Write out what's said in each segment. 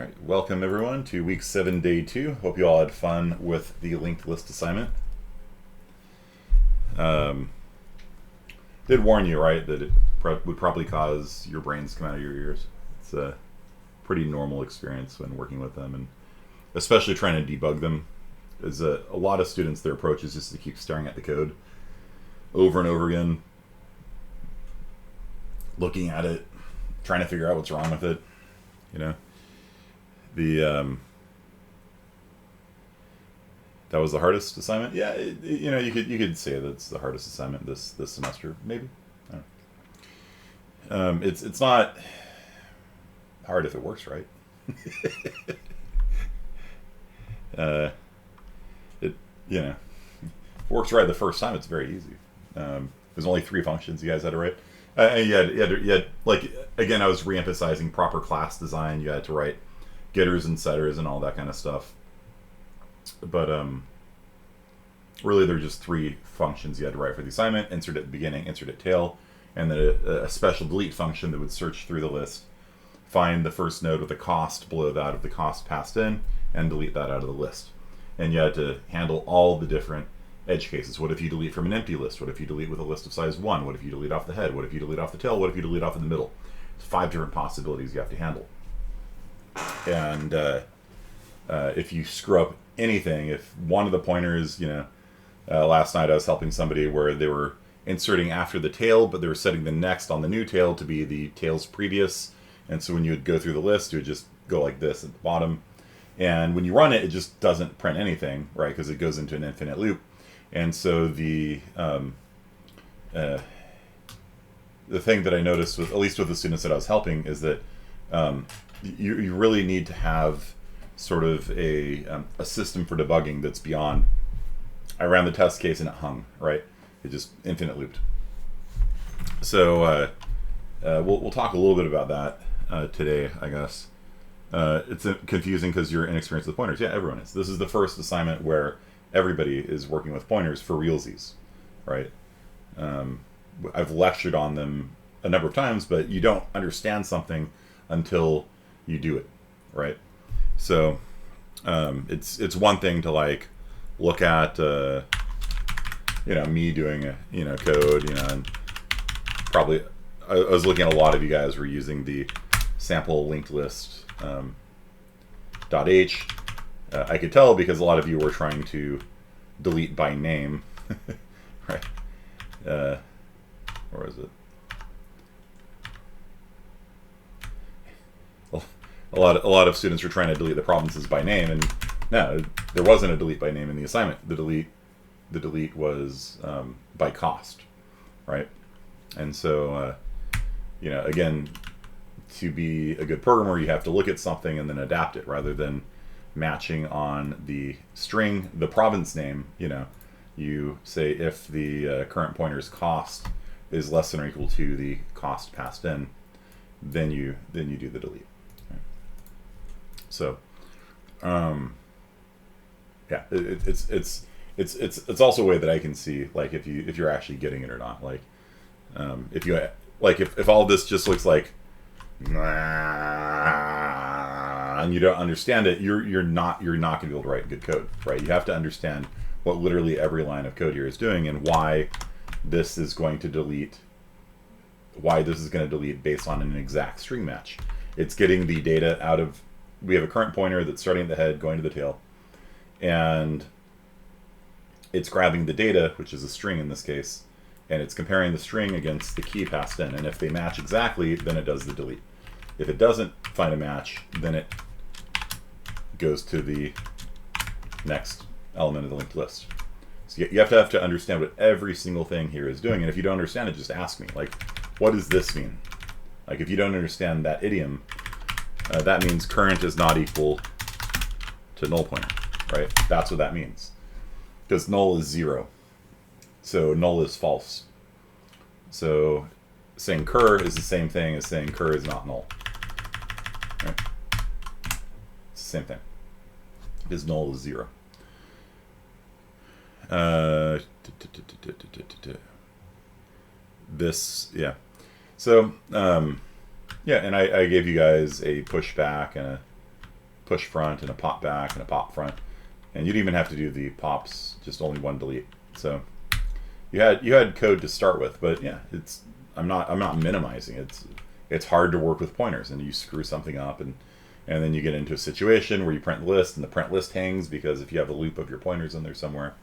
All right, welcome everyone to week 7, day 2. Hope you all had fun with the linked list assignment. Did warn you, right, that it would probably cause your brains to come out of your ears. It's a pretty normal experience when working with them, and especially trying to debug them. There's a lot of students, their approach is just to keep staring at the code over and over again, looking at it, trying to figure out what's wrong with it, you know. That was the hardest assignment. Yeah, you could say that's the hardest assignment this semester, maybe. I don't know. It's not hard if it works right. It if it works right the first time, it's very easy. There's only 3 functions you guys had to write. You had like, again, I was re-emphasizing proper class design. You had to write getters and setters and all that kind of stuff. But really, there are just 3 functions you had to write for the assignment: insert at the beginning, insert at tail, and then a special delete function that would search through the list, find the first node with a cost below that of the cost passed in, and delete that out of the list. And you had to handle all the different edge cases. What if you delete from an empty list? What if you delete with a list of size 1? What if you delete off the head? What if you delete off the tail? What if you delete off in the middle? 5 different possibilities you have to handle. And if you screw up anything, if one of the pointers, last night I was helping somebody where they were inserting after the tail, but they were setting the next on the new tail to be the tail's previous. And so when you would go through the list, you would just go like this at the bottom. And when you run it, it just doesn't print anything, right? Because it goes into an infinite loop. And so the thing that I noticed, with at least with the students that I was helping, is that you really need to have sort of a system for debugging that's beyond, I ran the test case and it hung, right? It just infinite looped. So we'll talk a little bit about that today, I guess. It's confusing because you're inexperienced with pointers. Yeah, everyone is. This is the first assignment where everybody is working with pointers for realsies, right? I've lectured on them a number of times, but you don't understand something until you do it, right? So it's one thing to like look at me doing a code, and probably I was looking at a lot of you guys were using the sample linked list .h. I could tell because a lot of you were trying to delete by name, right? Or is it? A lot of students were trying to delete the provinces by name, and no, there wasn't a delete by name in the assignment. The delete was by cost, right? And so, again, to be a good programmer, you have to look at something and then adapt it, rather than matching on the string, the province name. You say if the current pointer's cost is less than or equal to the cost passed in, then you do the delete. Right? So, yeah, it's also a way that I can see, like, if you're actually getting it or not. Like, if all this just looks like and you don't understand it, you're not going to be able to write good code, right? You have to understand what literally every line of code here is doing, and why this is going to delete based on an exact string match. It's getting the data out of, we have a current pointer that's starting at the head, going to the tail, and it's grabbing the data, which is a string in this case, and it's comparing the string against the key passed in, and if they match exactly, then it does the delete. If it doesn't find a match, then it goes to the next element of the linked list. So you have to understand what every single thing here is doing, and if you don't understand it, just ask me. Like, what does this mean? Like, if you don't understand that idiom, that means current is not equal to null pointer, right? That's what that means. Because null is 0. So null is false. So saying cur is the same thing as saying cur is not null. Right? It's the same thing. Because null is 0. This, yeah. So, yeah, and I gave you guys a pushback and push front and a pop back and a pop front, and you'd even have to do the pops just only one delete. So you had code to start with, but yeah, I'm not minimizing it. It's hard to work with pointers, and you screw something up, and then you get into a situation where you print the list, and the print list hangs because if you have a loop of your pointers in there somewhere,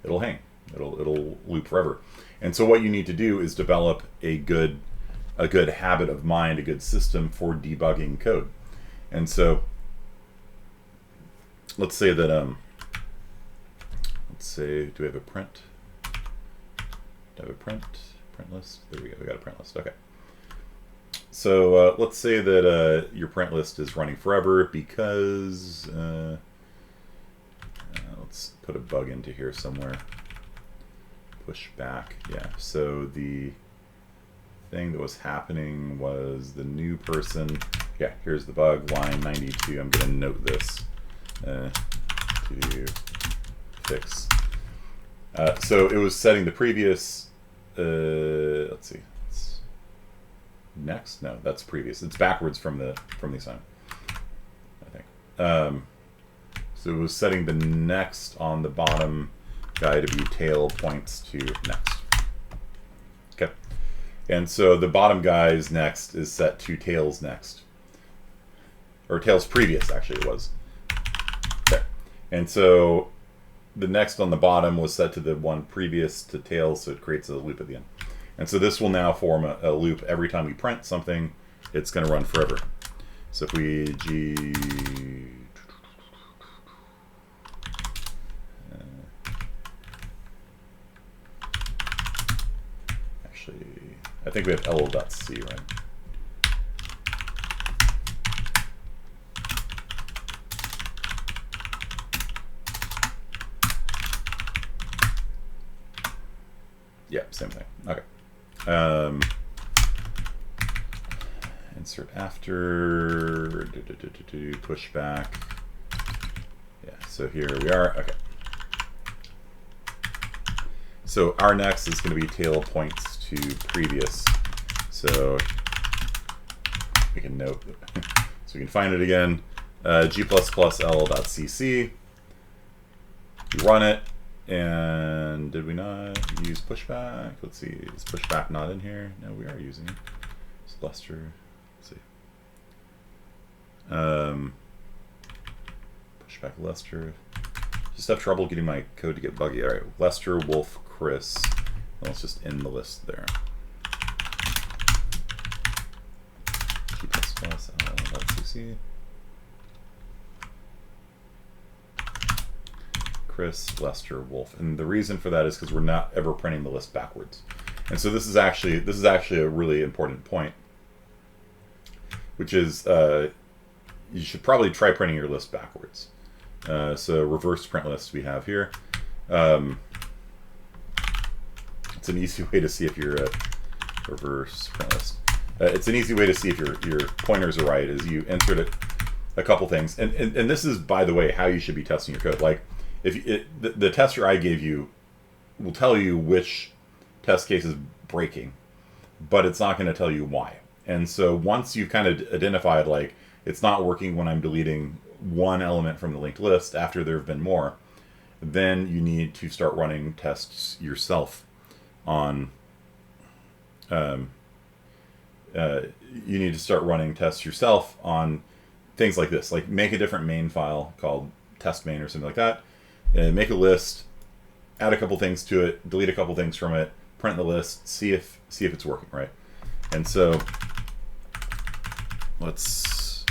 it'll hang. It'll loop forever. And so what you need to do is develop a good habit of mind, a good system for debugging code. And so let's say that do we have a print? Do I have a print list? There we go. We got a print list. Okay. So let's say that your print list is running forever because let's put a bug into here somewhere. Push back. Yeah. So the thing that was happening was the new person. Yeah. Here's the bug. Line 92. I'm going to note this to fix. So it was setting the previous. Let's see. Next? No, that's previous. It's backwards from the assignment, I think. So it was setting the next on the bottom guy to be tail points to next. Okay. And so the bottom guy's next is set to tails next. Or tails previous, actually, it was. Okay. And so the next on the bottom was set to the one previous to tails, so it creates a loop at the end. And so this will now form a loop every time we print something. It's going to run forever. So if we actually, I think we have l.c, right? Yeah, same thing. Okay. Insert after, push back. Yeah, so here we are. Okay. So our next is going to be tail points to previous. So we can note, so we can find it again. G++L.cc. You run it. And did we not use pushback? Let's see, is pushback not in here? No, we are using it. It's Lester. Let's see. Pushback Lester. Just have trouble getting my code to get buggy. All right, Lester, Wolf, Chris. Let's just end the list there. G++L.cc. Chris, Lester, Wolf, and the reason for that is because we're not ever printing the list backwards, and so this is actually a really important point, which is you should probably try printing your list backwards. So reverse print list we have here. It's an easy way to see if you're a reverse print list. It's an easy way to see if your pointers are right. Is you insert it a couple things, and this is, by the way, how you should be testing your code. Like, if the tester I gave you will tell you which test case is breaking, but it's not going to tell you why. And so once you've kind of identified, like, it's not working when I'm deleting one element from the linked list after there have been more, then you need to start running tests yourself on things like this. Like, make a different main file called test main or something like that. Make a list, add a couple things to it, delete a couple things from it, print the list, see if it's working, right? And so let's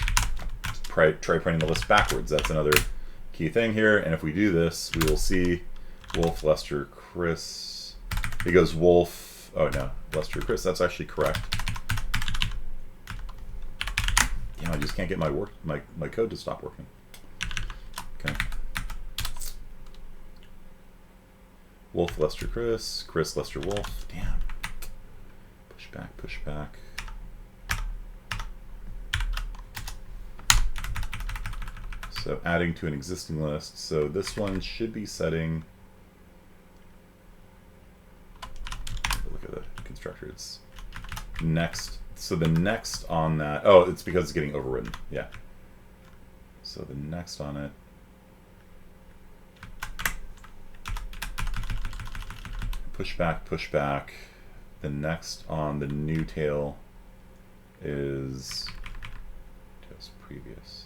try printing the list backwards. That's another key thing here. And if we do this, we will see Wolf, Lester, Chris. It goes Wolf. Oh no, Lester, Chris. That's actually correct. Damn, I just can't get my code to stop working. Okay. Wolf, Lester, Chris. Chris, Lester, Wolf. Damn. Push back, push back. So adding to an existing list. So this one should be setting. Look at the constructor. It's next. So the next on that. Oh, it's because it's getting overridden. Yeah. So the next on it, push back, push back. The next on the new tail is tails previous.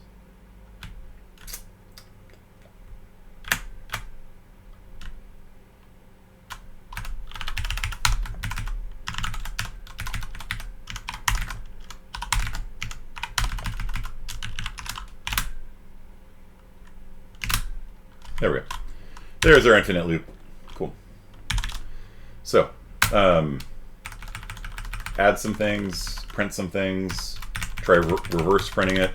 There we go. There's our infinite loop. Cool. So, add some things, print some things, try reverse printing it.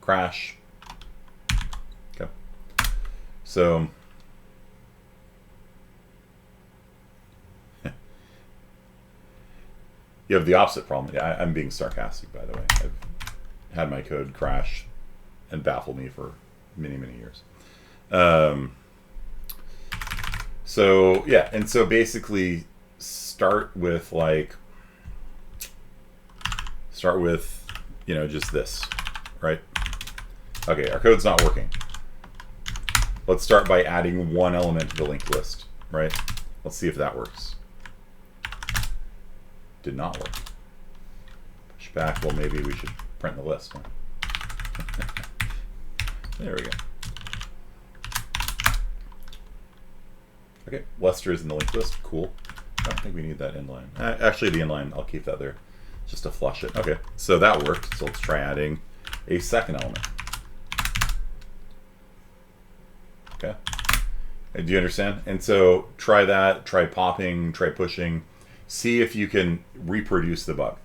Crash. Okay. So, you have the opposite problem. Yeah, I'm being sarcastic, by the way. I've had my code crash and baffle me for many, many years. So yeah, and so basically start with just this, right? Okay, our code's not working. Let's start by adding one element to the linked list, right? Let's see if that works. Did not work. Push back. Well, maybe we should print the list. There we go. Okay, Lester is in the linked list. Cool. I don't think we need that inline. Actually, the inline, I'll keep that there just to flush it. Okay, so that worked. So let's try adding a second element. Okay. Do you understand? And so try that, try popping, try pushing. See if you can reproduce the bug.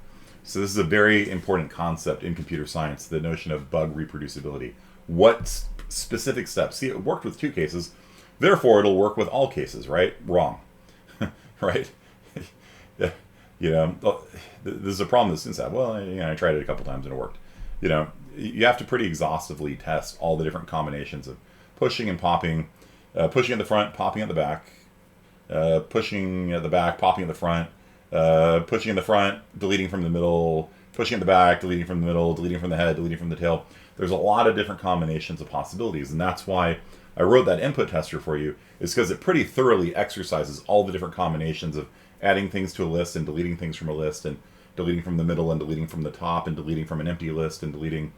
So this is a very important concept in computer science, the notion of bug reproducibility. What specific steps? See, it worked with 2 cases, therefore it'll work with all cases, right? Wrong, right? Yeah, this is a problem that students have. Well, I tried it a couple times and it worked. You have to pretty exhaustively test all the different combinations of pushing and popping, pushing at the front, popping at the back, pushing at the back, popping at the front, pushing in the front, deleting from the middle, pushing at the back, deleting from the middle, deleting from the head, deleting from the tail. There's a lot of different combinations of possibilities, and that's why I wrote that input tester for you, is because it pretty thoroughly exercises all the different combinations of adding things to a list and deleting things from a list and deleting from the middle and deleting from the top and deleting from an empty list and deleting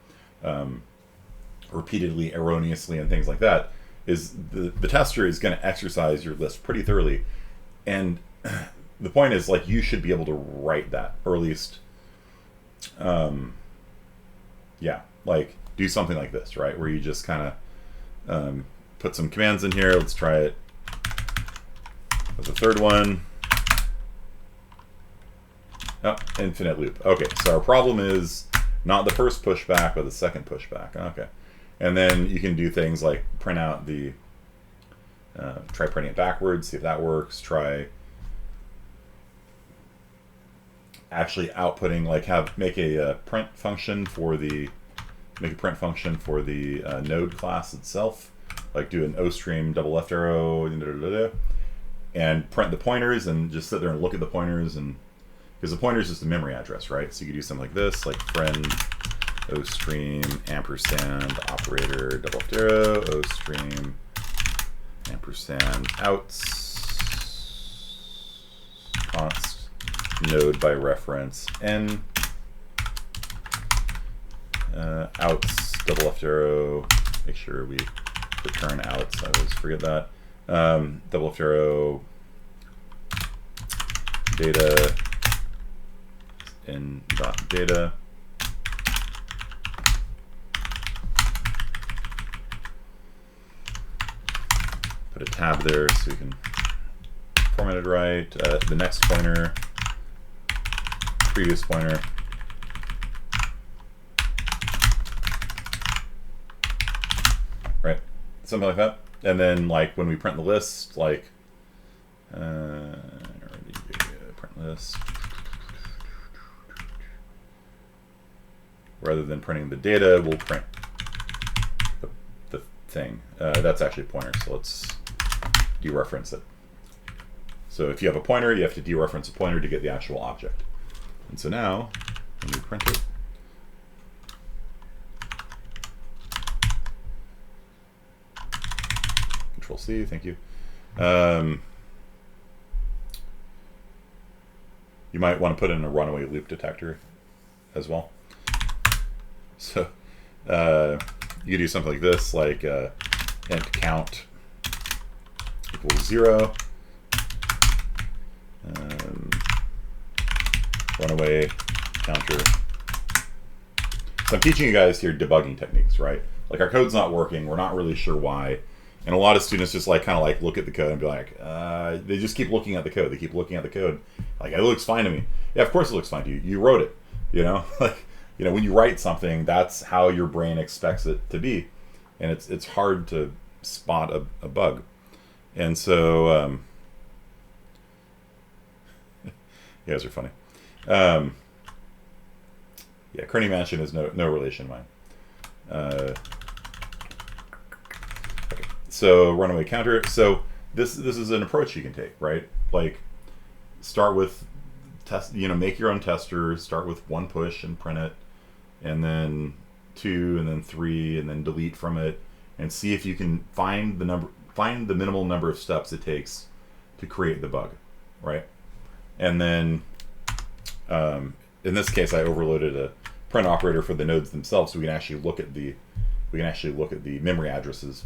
repeatedly, erroneously, and things like that. Is the tester is going to exercise your list pretty thoroughly, and the point is, you should be able to write that, or at least do something like this, right, where you just kind of put some commands in here. Let's try it with the third one. Oh, infinite loop. Okay, so our problem is not the first pushback, but the second pushback. Okay. And then you can do things like print out the, try printing it backwards, see if that works. Try actually outputting, make a print function for the, node class itself. Do an OStream double left arrow, and print the pointers and just sit there and look at the pointers, and because the pointer is just a memory address, right? So you could do something like this, friend OStream ampersand operator double left arrow OStream ampersand outs const node by reference n outs double left arrow. Make sure we return outs. I always forget that. Double left arrow data in dot data. Put a tab there so you can format it right. The next pointer, previous pointer. Right, something like that. And then when we print the list, print list, rather than printing the data, we'll print the thing. That's actually a pointer, so let's dereference it. So if you have a pointer, you have to dereference a pointer to get the actual object. And so now, when we print it, Control C, thank you. You might want to put in a runaway loop detector as well. So you could do something like this, like int count equals 0. Runaway counter. So I'm teaching you guys here debugging techniques, right? Like our code's not working, we're not really sure why. And a lot of students just like kind of like look at the code and be like, they just keep looking at the code. They keep looking at the code. Like, it looks fine to me. Yeah, of course it looks fine to you. You wrote it, you know? Like, you know, when you write something, that's how your brain expects it to be. And it's hard to spot a bug. And so, you guys are funny. Yeah, Kearney Mansion is no relation of mine. Okay. So runaway counter. So this is an approach you can take, right? Like, start with test. You know, make your own tester. Start with 1 push and print it, and then 2, and then 3, and then delete from it, and see if you can find the minimal number of steps it takes to create the bug, right? And then in this case, I overloaded a print operator for the nodes themselves, so we can actually look at the memory addresses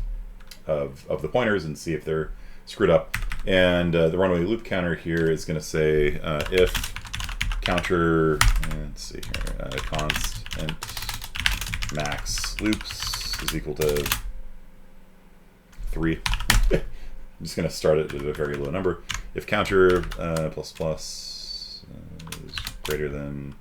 of the pointers and see if they're screwed up. And the runaway loop counter here is going to say if counter, let's see here, const int max loops is equal to 3. I'm just going to start it at a very low number. If counter plus plus is greater than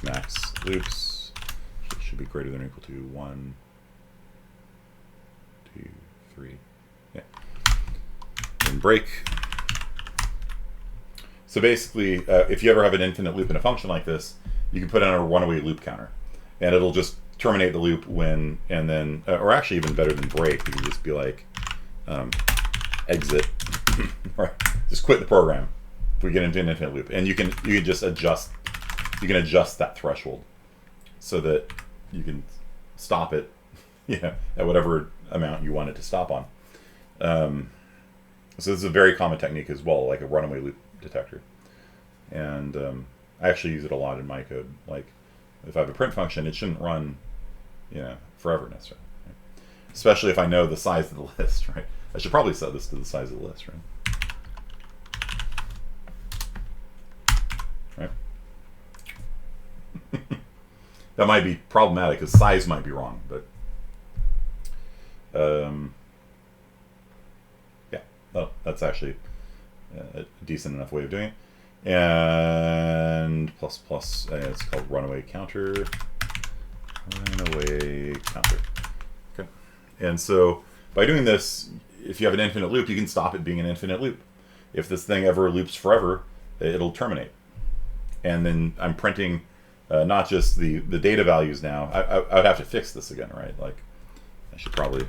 max loops, so it should be greater than or equal to 1, 2, 3. Yeah. And break. So basically, if you ever have an infinite loop in a function like this, you can put in a runaway loop counter, and it'll just terminate the loop when, and then, or actually even better than break, you can just be like exit, right? Just quit the program if we get into an infinite loop, and you can just adjust. You can adjust that threshold so that you can stop it, at whatever amount you want it to stop on. So this is a very common technique as well, like a runaway loop detector. And I actually use it a lot in my code. Like, if I have a print function, it shouldn't run, forever necessarily. Right? Especially if I know the size of the list, right? I should probably set this to the size of the list, right? Right? That might be problematic because size might be wrong, but yeah, well, that's actually a decent enough way of doing it. And plus plus, it's called runaway counter. Runaway counter. Okay. And so by doing this, if you have an infinite loop, you can stop it being an infinite loop. If this thing ever loops forever, it'll terminate. And then I'm printing not just the data values now. I would have to fix this again, right? Like, I should probably.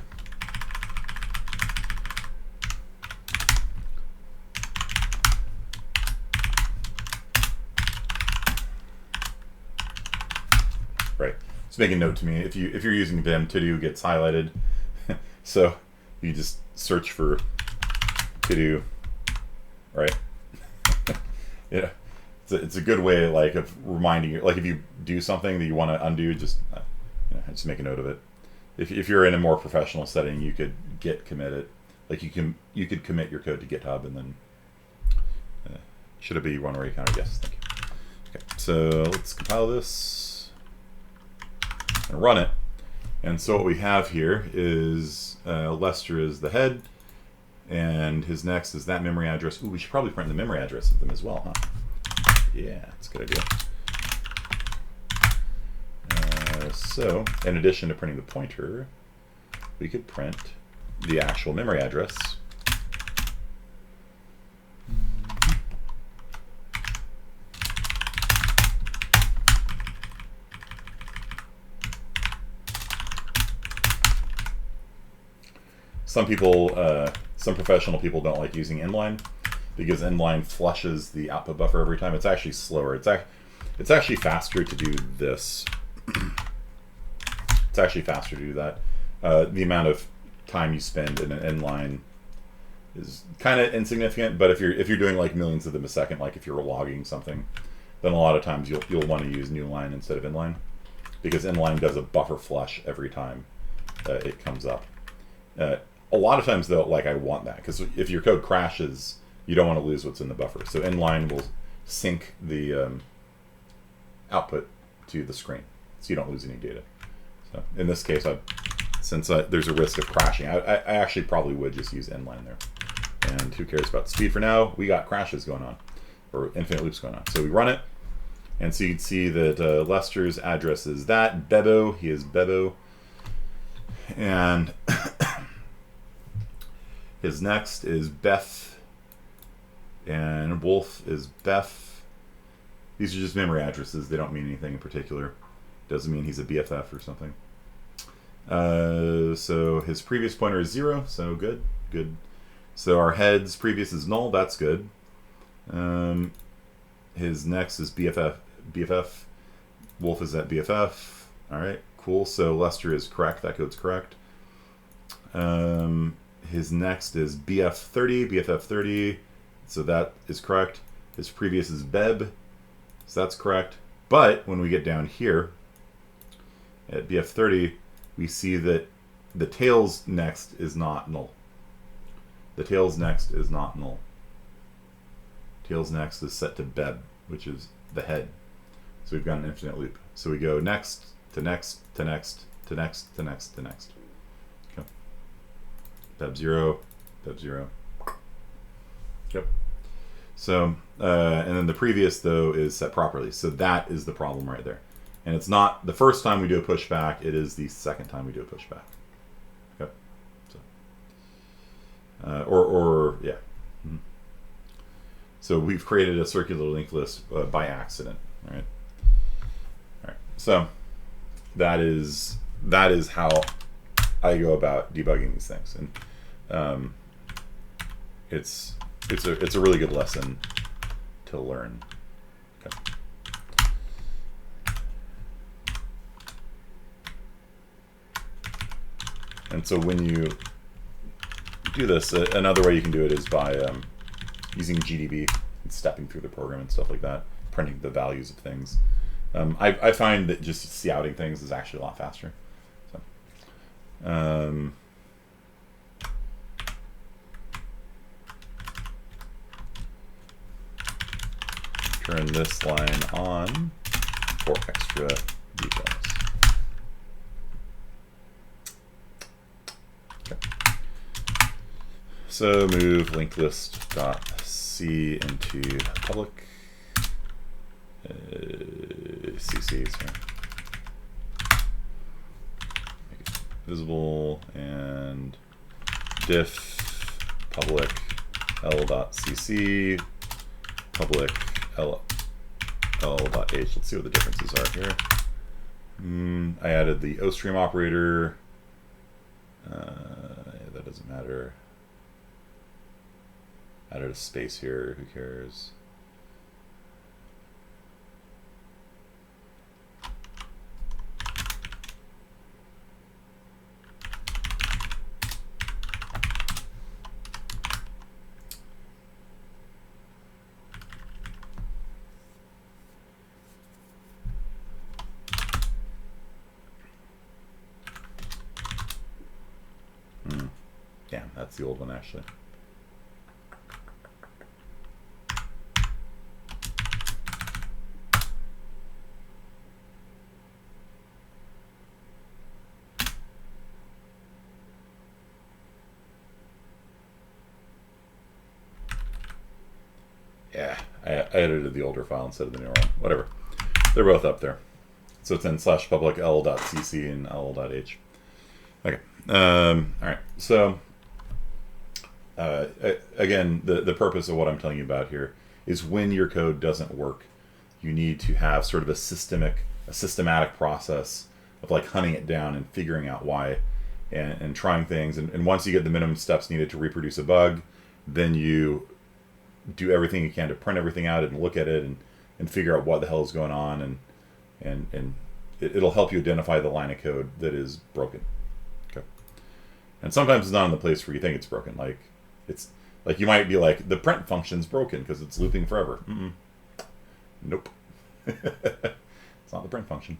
Right. Just make a note to me if you're using Vim, to do gets highlighted, so you just search for to do, right? Yeah, it's a good way, like, of reminding you. Like, if you do something that you want to undo, just just make a note of it. If you're in a more professional setting, you could git commit it. Like, you could commit your code to GitHub and then should it be runaway counter? Yes, thank you. Okay, so let's compile this and run it. And so what we have here is Lester is the head, and his next is that memory address. Ooh, we should probably print the memory address of them as well, huh? Yeah, that's a good idea. So, in addition to printing the pointer, we could print the actual memory address. some people, some professional people don't like using inline because inline flushes the output buffer every time. It's actually slower. It's actually faster to do this. It's actually faster to do that. The amount of time you spend in an inline is kind of insignificant, but if you're doing like millions of them a second, like if you're logging something, then a lot of times you'll want to use new line instead of inline, because inline does a buffer flush every time it comes up. A lot of times though, like I want that, because if your code crashes, you don't want to lose what's in the buffer. So inline will sync the output to the screen, so you don't lose any data. So in this case, since there's a risk of crashing, I actually probably would just use inline there. And who cares about speed for now? We got crashes going on, or infinite loops going on. So we run it, and so you can see that Lester's address is that. Bebo, he is Bebo. And his next is Beth, and Wolf is Beth. These are just memory addresses. They don't mean anything in particular. Doesn't mean he's a BFF or something. So his previous pointer is 0, so good. So our head's previous is null, that's good. His next is BFF. Wolf is at BFF. All right, cool. So Lester is correct. That code's correct. His next is BF30. So that is correct. His previous is Beb. So that's correct. But when we get down here at BF30, we see that the tails next is not null. The tails next is not null. Tails next is set to Beb, which is the head. So we've got an infinite loop. So we go next to next to next to next to next to next. Okay. Beb 0, Beb 0. Yep. So, and then the previous though is set properly. So that is the problem right there. And it's not the first time we do a pushback, it is the second time we do a pushback. Okay. So, yeah. Mm-hmm. So we've created a circular linked list by accident, right? All right. So that is how I go about debugging these things, and it's a really good lesson to learn. Okay. And so when you do this, another way you can do it is by using GDB and stepping through the program and stuff like that, printing the values of things. I find that just scouting things is actually a lot faster. So, turn this line on for extra details. Okay. So move linked list dot C into public. CC, sorry. Make it visible, and diff public l.cc public l.h. Let's see what the differences are here. I added the OStream operator. That doesn't matter. Added a space here. Who cares? Yeah, that's the old one actually. Yeah, I edited the older file instead of the newer one. Whatever. They're both up there. So it's in /public l.cc and l.h. Okay. All right. So again, the purpose of what I'm telling you about here is when your code doesn't work, you need to have sort of a systematic process of like hunting it down and figuring out why. and trying things. And once you get the minimum steps needed to reproduce a bug, then you do everything you can to print everything out and look at it and figure out what the hell is going on, and it'll help you identify the line of code that is broken. Okay. And sometimes it's not in the place where you think it's broken. Like you might be like, the print function's broken because it's looping forever. Nope. It's not the print function.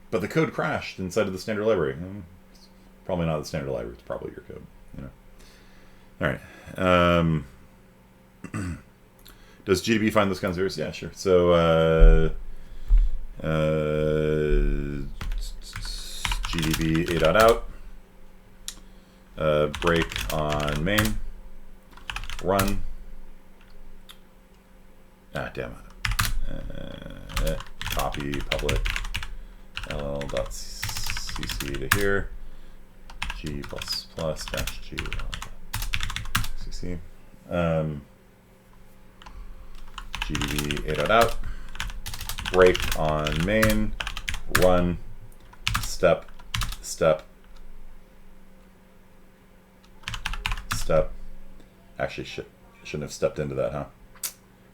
But the code crashed inside of the standard library. It's probably not the standard library. It's probably your code. All right. Does GDB find those kinds of errors? Yeah, sure. So GDB a.out. Break on main. Run. Damn it. Copy public ll.cc to here. G++ dash G cc. GDB a.out. Break on main. Run. Step. Actually, shouldn't have stepped into that, huh?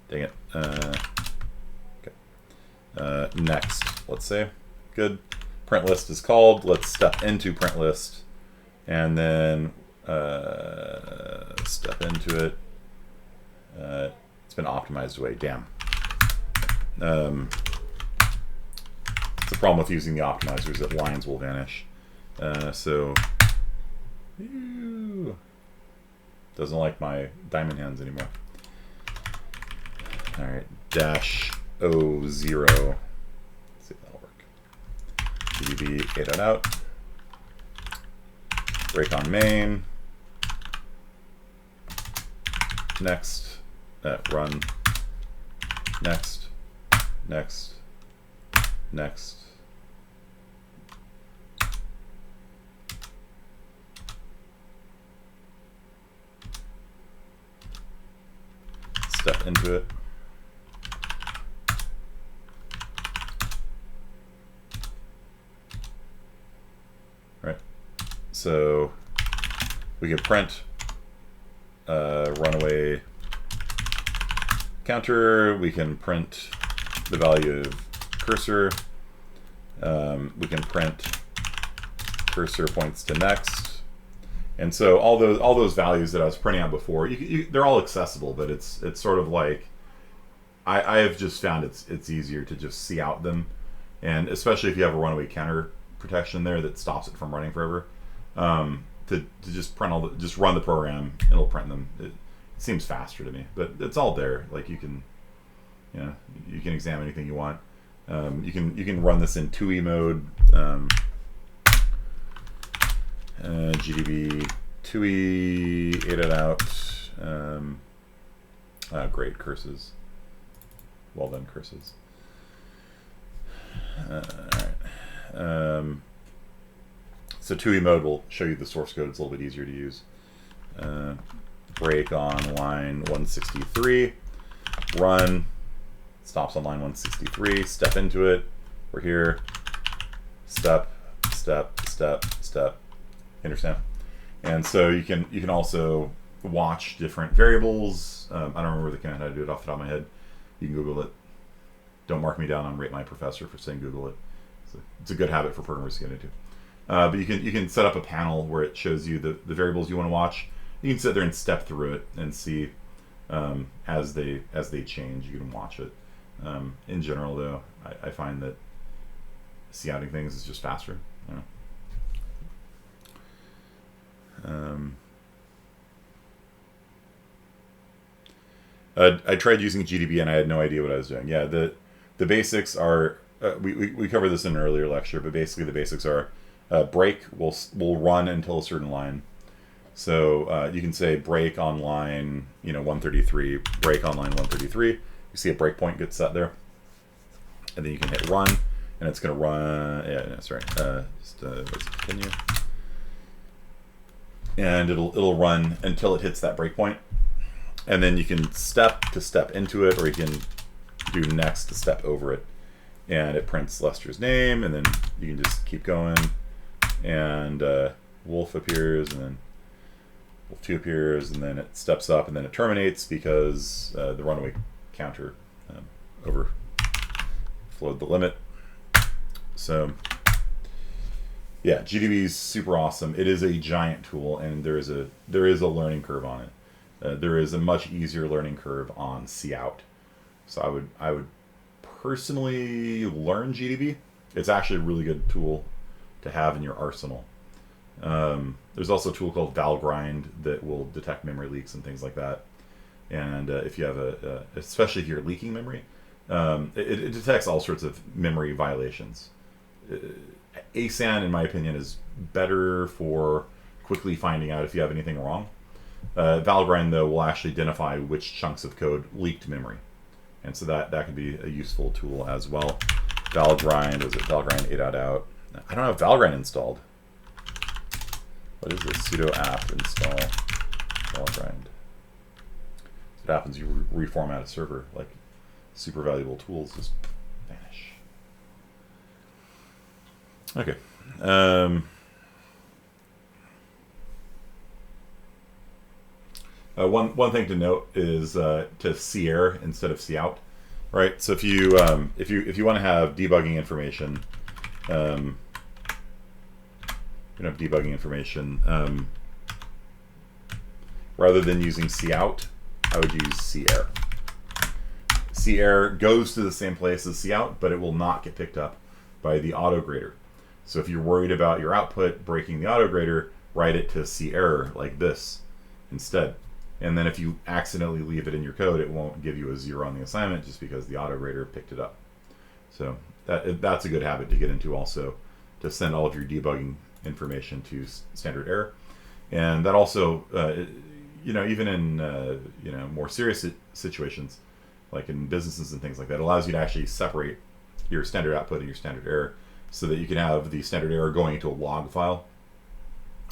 Dang it. Okay. Next, let's say. Good. Print list is called. Let's step into print list, and then step into it. It's been optimized away. Damn. It's a problem with using the optimizers that lines will vanish. So. Ew. Doesn't like my diamond hands anymore. All right, -0. Let's see if that'll work. GDB a.out. Break on main. Next. Run. Next. Step into it. Right. So we can print runaway counter. We can print the value of cursor. We can print cursor points to next. And so all those values that I was printing out before, they're all accessible, but it's sort of like I have just found it's easier to just see out them, and especially if you have a runaway counter protection there that stops it from running forever, to just print just run the program, it'll print them. It seems faster to me, but it's all there. Like you can examine anything you want. You can run this in 2E mode. GDB 2E a.out. Great curses. Well done, curses. All right. So 2E mode will show you the source code. It's a little bit easier to use. Break on line 163. Run. Stops on line 163. Step into it. We're here. Step. Understand? And so you can also watch different variables. I don't remember the command how to do it off the top of my head. You can Google it. Don't mark me down on Rate My Professor for saying Google it. It's a good habit for programmers to get into. But you can set up a panel where it shows you the variables you want to watch. You can sit there and step through it and see as they change. You can watch it. In general, though, I find that scouting things is just faster. You know? I tried using GDB and I had no idea what I was doing. Yeah, the basics are we covered this in an earlier lecture, but basically the basics are break will run until a certain line. So you can say break on line 133, break on line 133. You see a breakpoint gets set there, and then you can hit run, and it's going to run. Yeah, that's right. Let's continue. And it'll run until it hits that breakpoint, and then you can step into it, or you can do next to step over it. and it prints Lester's name, and then you can just keep going, and Wolf appears, and then Wolf 2 appears, and then it steps up, and then it terminates because the runaway counter overflowed the limit. So yeah, GDB is super awesome. It is a giant tool, and there is a learning curve on it. There is a much easier learning curve on cout. So I would personally learn GDB. It's actually a really good tool to have in your arsenal. There's also a tool called Valgrind that will detect memory leaks and things like that. And if you have especially if you're leaking memory, it detects all sorts of memory violations. ASAN, in my opinion, is better for quickly finding out if you have anything wrong. Valgrind, though, will actually identify which chunks of code leaked memory. And so that could be a useful tool as well. Valgrind, was it Valgrind 8 out? I don't have Valgrind installed. What is this? Sudo apt install Valgrind. What happens, you reformat a server, like super valuable tools just vanish. Okay. One thing to note is to error instead of cout, right? So if you want to have debugging information, rather than using cout, I would use error. Error goes to the same place as cout, but it will not get picked up by the auto grader. So if you're worried about your output breaking the auto grader, write it to error like this instead. And then if you accidentally leave it in your code, it won't give you a 0 on the assignment just because the auto grader picked it up. So that's a good habit to get into also, to send all of your debugging information to standard error. And that also, even in more serious situations, like in businesses and things like that, allows you to actually separate your standard output and your standard error, so that you can have the standard error going into a log file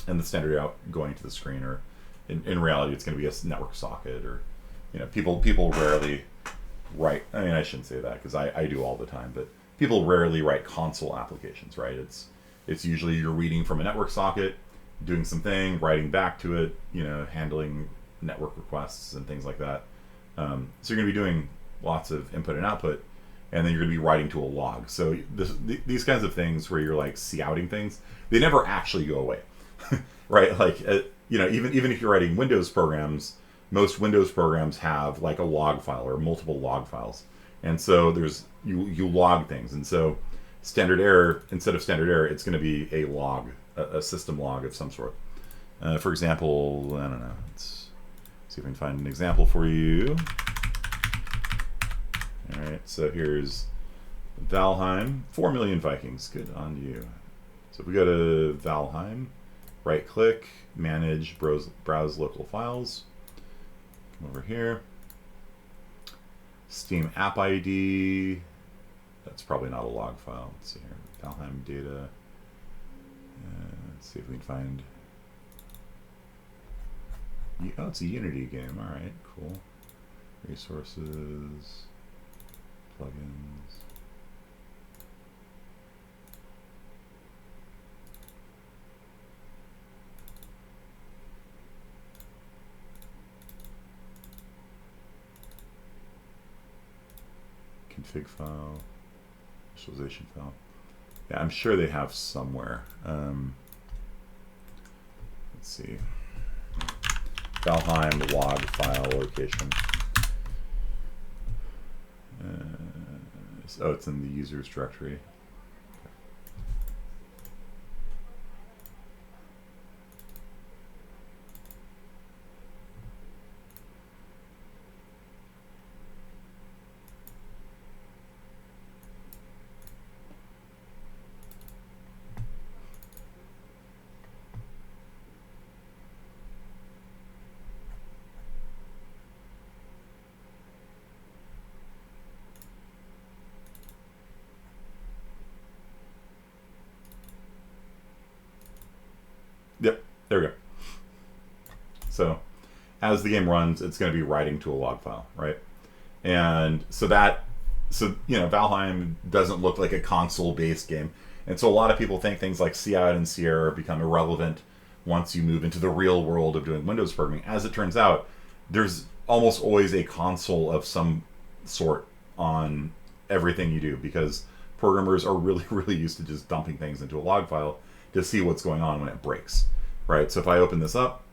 and the standard out going to the screen, or in reality it's going to be a network socket, or people rarely write, I mean, I shouldn't say that because I do all the time, but people rarely write console applications, right? It's usually you're reading from a network socket, doing something, writing back to it, handling network requests and things like that. So you're going to be doing lots of input and output, and then you're going to be writing to a log. So these kinds of things where you're like couting things, they never actually go away, right? Like, even if you're writing Windows programs, most Windows programs have like a log file or multiple log files. And so you log things. And so standard error, instead of standard error, it's going to be a log, a system log of some sort. For example, I don't know, let's see if we can find an example for you. All right, so here's Valheim, 4 million Vikings, good on you. So if we go to Valheim, right click, manage, browse local files, come over here, Steam app ID, that's probably not a log file, let's see here, Valheim data, let's see if we can find, oh, it's a Unity game, all right, cool, resources, plugins. Config file, visualization file. Yeah, I'm sure they have somewhere. Let's see. Valheim log file location. Oh, it's in the users directory. Yep, there we go. So as the game runs, it's going to be writing to a log file, right? And so that so Valheim doesn't look like a console-based game, and so a lot of people think things like CI and Sierra become irrelevant once you move into the real world of doing Windows programming. As it turns out, there's almost always a console of some sort on everything you do, because programmers are really, really used to just dumping things into a log file to see what's going on when it breaks, right? So if I open this up,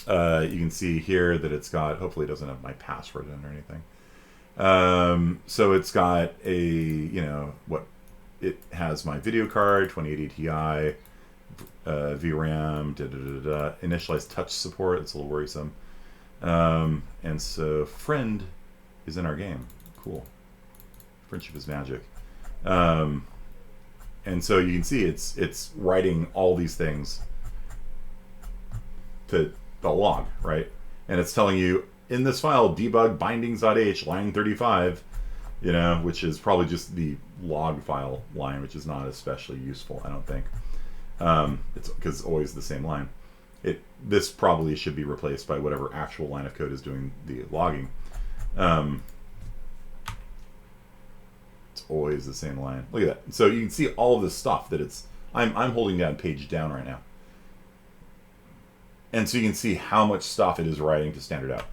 you can see here that it's got, hopefully it doesn't have my password in or anything. So it's got a, it has my video card, 2080 Ti, VRAM, initialized touch support. It's a little worrisome. And so friend is in our game. Cool. Friendship is magic. And so you can see it's writing all these things to the log, right? And it's telling you in this file, debug bindings.h line 35, which is probably just the log file line, which is not especially useful, I don't think. It's because it's always the same line. This probably should be replaced by whatever actual line of code is doing the logging. It's always the same line. Look at that. So you can see all of this stuff that I'm holding down page down right now. And so you can see how much stuff it is writing to standard out.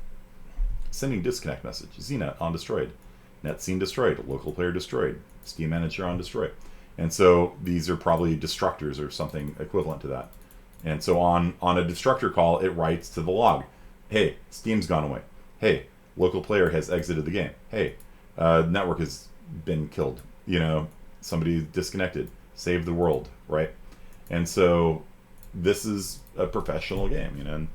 Sending disconnect message. ZNet on destroyed. Net scene destroyed. Local player destroyed. Steam manager on destroy. And so these are probably destructors or something equivalent to that. And so on a destructor call, it writes to the log, hey, Steam's gone away. Hey, local player has exited the game. Hey, network has been killed. Somebody disconnected. Save the world, right? And so this is a professional game,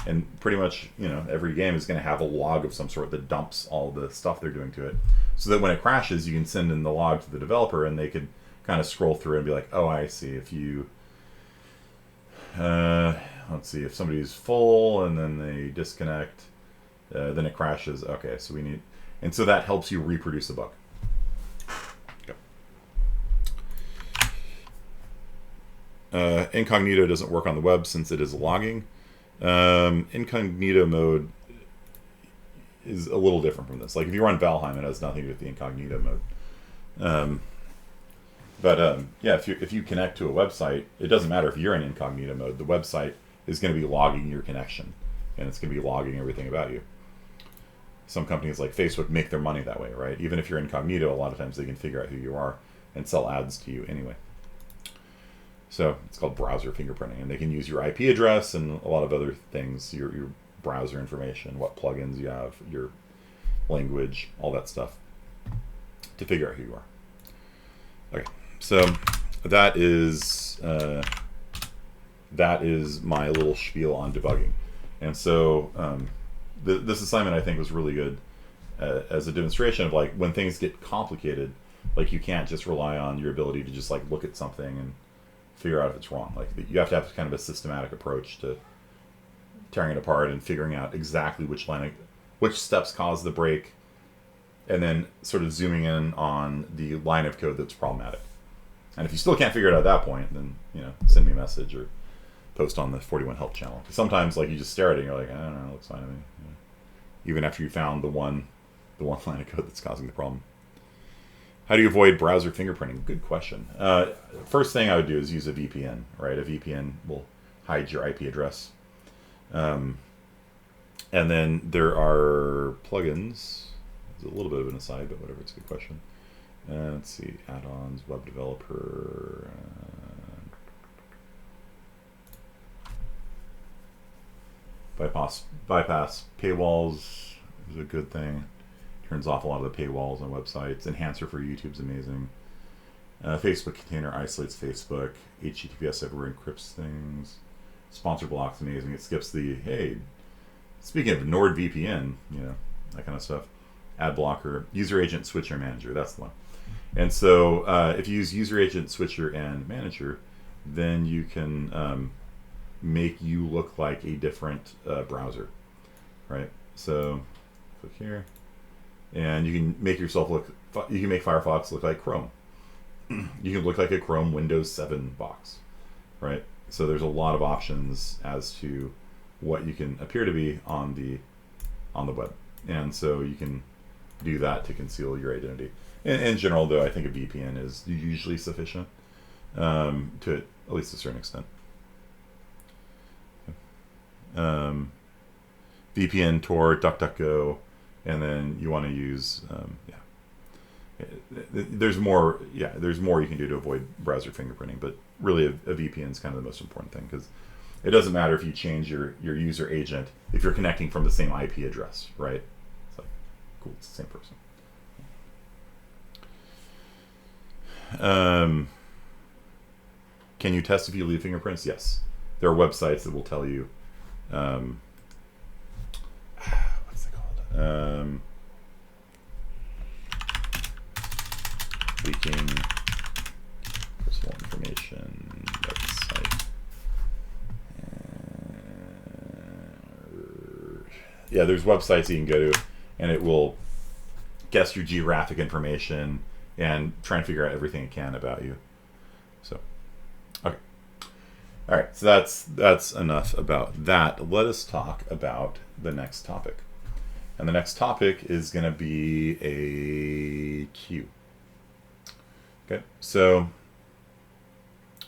and pretty much, every game is going to have a log of some sort that dumps all the stuff they're doing to it, so that when it crashes, you can send in the log to the developer, and they could kind of scroll through and be like, oh, I see. If you, let's see, if somebody's full and then they disconnect, then it crashes. Okay, so we need, and so that helps you reproduce the bug. Incognito doesn't work on the web since it is logging. Incognito mode is a little different from this. Like if you run Valheim, it has nothing to do with the incognito mode. Yeah, if you connect to a website, it doesn't matter if you're in incognito mode. The website is going to be logging your connection, and it's going to be logging everything about you. Some companies like Facebook make their money that way, right? Even if you're incognito, a lot of times they can figure out who you are and sell ads to you anyway. So it's called browser fingerprinting, and they can use your IP address and a lot of other things, your browser information, what plugins you have, your language, all that stuff, to figure out who you are. Okay, so that is my little spiel on debugging, and so this assignment I think was really good as a demonstration of like when things get complicated, like you can't just rely on your ability to just like look at something and figure out if it's wrong. Like you have to have kind of a systematic approach to tearing it apart and figuring out exactly which steps cause the break, and then sort of zooming in on the line of code that's problematic. And if you still can't figure it out at that point, then send me a message or post on the 41 help channel. Sometimes like you just stare at it and you're like, I don't know, it looks fine to me. Even after you found the one line of code that's causing the problem. How do you avoid browser fingerprinting? Good question. First thing I would do is use a VPN, right? A VPN will hide your IP address. And then there are plugins. It's a little bit of an aside, but whatever, it's a good question. Let's see, add-ons, web developer. Bypass paywalls is a good thing. Turns off a lot of the paywalls on websites. Enhancer for YouTube's amazing. Facebook container isolates Facebook. HTTPS everywhere encrypts things. Sponsor block's amazing. It skips the, hey, speaking of NordVPN, that kind of stuff. Ad blocker. User agent, switcher, manager. That's the one. And so if you use user agent, switcher, and manager, then you can make you look like a different browser, right? So click here. And you can make yourself you can make Firefox look like Chrome. You can look like a Chrome Windows 7 box, right? So there's a lot of options as to what you can appear to be on the web. And so you can do that to conceal your identity. In general, though, I think a VPN is usually sufficient to at least a certain extent. VPN, Tor, DuckDuckGo, and then you want to use there's more you can do to avoid browser fingerprinting, but really a VPN is kind of the most important thing, because it doesn't matter if you change your user agent if you're connecting from the same IP address, right? It's like, cool, it's the same person. Can you test if you leave fingerprints? Yes. There are websites that will tell you what's it called? Leaking personal information website. Yeah, there's websites you can go to, and it will guess your geographic information and try and figure out everything it can about you. So, okay. All right, so that's enough about that. Let us talk about the next topic. And the next topic is going to be a queue. Okay, so,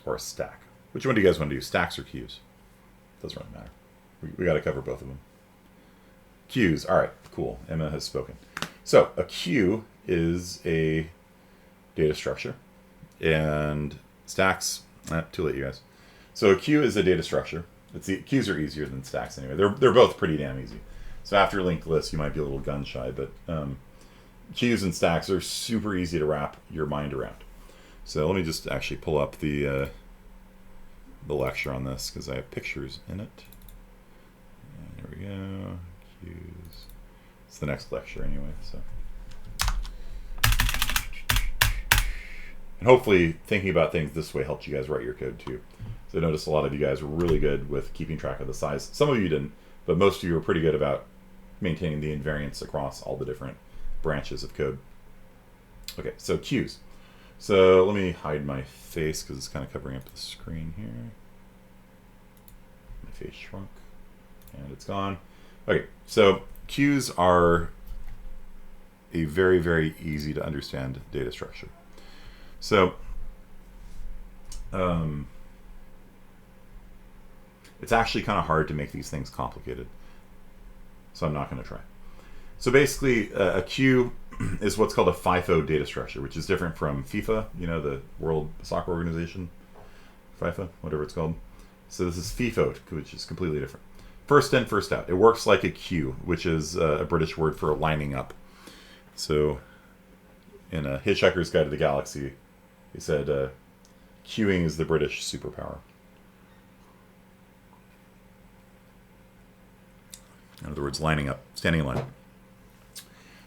or a stack. Which one do you guys want to do, stacks or queues? Doesn't really matter. We got to cover both of them. Queues, all right, cool. Emma has spoken. So, a queue is a data structure, and stacks, too late, you guys. So a queue is a data structure. Queues are easier than stacks anyway. They're both pretty damn easy. So after linked lists, you might be a little gun shy, but queues and stacks are super easy to wrap your mind around. So let me just actually pull up the lecture on this, because I have pictures in it. And there we go. Queues. It's the next lecture anyway. So. And hopefully thinking about things this way helped you guys write your code too. So I noticed a lot of you guys were really good with keeping track of the size. Some of you didn't, but most of you were pretty good about maintaining the invariance across all the different branches of code. Okay, so queues. So let me hide my face because it's kind of covering up the screen here. My face shrunk and it's gone. Okay, so queues are a very, very easy to understand data structure. So, it's actually kind of hard to make these things complicated. So I'm not going to try. So basically, a queue is what's called a FIFO data structure, which is different from FIFA, you know, the World Soccer Organization, FIFA, whatever it's called. So this is FIFO, which is completely different. First in, first out. It works like a queue, which is a British word for lining up. So in a Hitchhiker's Guide to the Galaxy, he said, queuing is the British superpower. In other words, lining up, standing in line.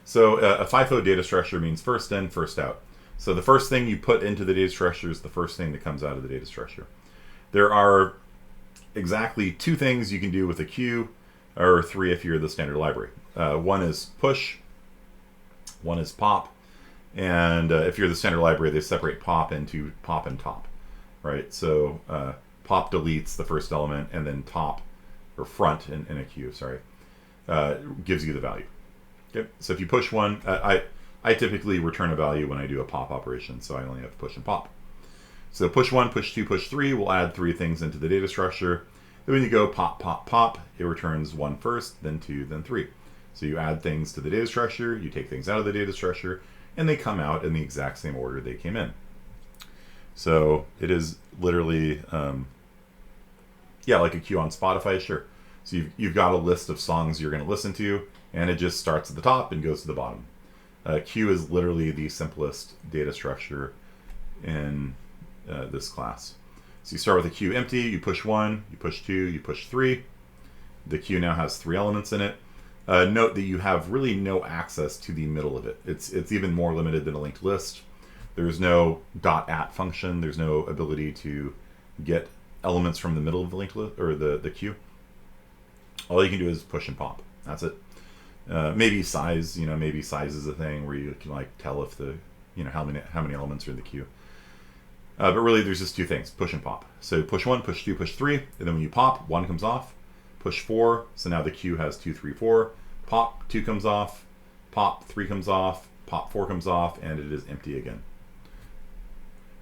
So a FIFO data structure means first in, first out. So the first thing you put into the data structure is the first thing that comes out of the data structure. There are exactly two things you can do with a queue, or three if you're the standard library. One is push, one is pop, and if you're the standard library, they separate pop into pop and top, right? So pop deletes the first element, and then top, or front in a queue, sorry, gives you the value. Okay, so if you push one, I typically return a value when I do a pop operation, so I only have push and pop. So push 1, push 2, push 3 will add 3 things into the data structure. Then when you go pop, pop, pop, it returns 1 first, then 2, then 3. So you add things to the data structure, you take things out of the data structure, and they come out in the exact same order they came in. So it is literally, like a queue on Spotify, sure. So you've got a list of songs you're going to listen to, and it just starts at the top and goes to the bottom. Queue is literally the simplest data structure in this class. So you start with a queue empty, you push 1, you push 2, you push 3. The queue now has 3 elements in it. Note that you have really no access to the middle of it. It's even more limited than a linked list. There's no .at function. There's no ability to get elements from the middle of the linked list or the queue. All you can do is push and pop. That's it. Maybe size. Maybe size is a thing where you can tell if how many elements are in the queue. But really, there's just 2 things: push and pop. So push 1, push 2, push 3, and then when you pop, 1 comes off. Push 4, so now the queue has 2, 3, 4. Pop, 2 comes off. pop 3 comes off, pop 4 comes off, and it is empty again.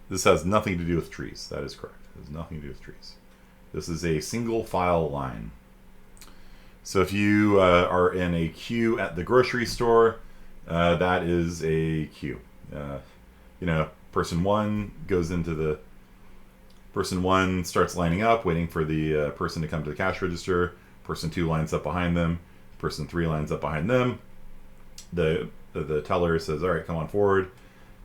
This has nothing to do with trees. That is correct. It has nothing to do with trees. This is a single file line. So if you are in a queue at the grocery store, that is a queue. You know, person 1 goes into the... Person 1 starts lining up, waiting for the person to come to the cash register. Person 2 lines up behind them. Person 3 lines up behind them. The teller says, all right, come on forward.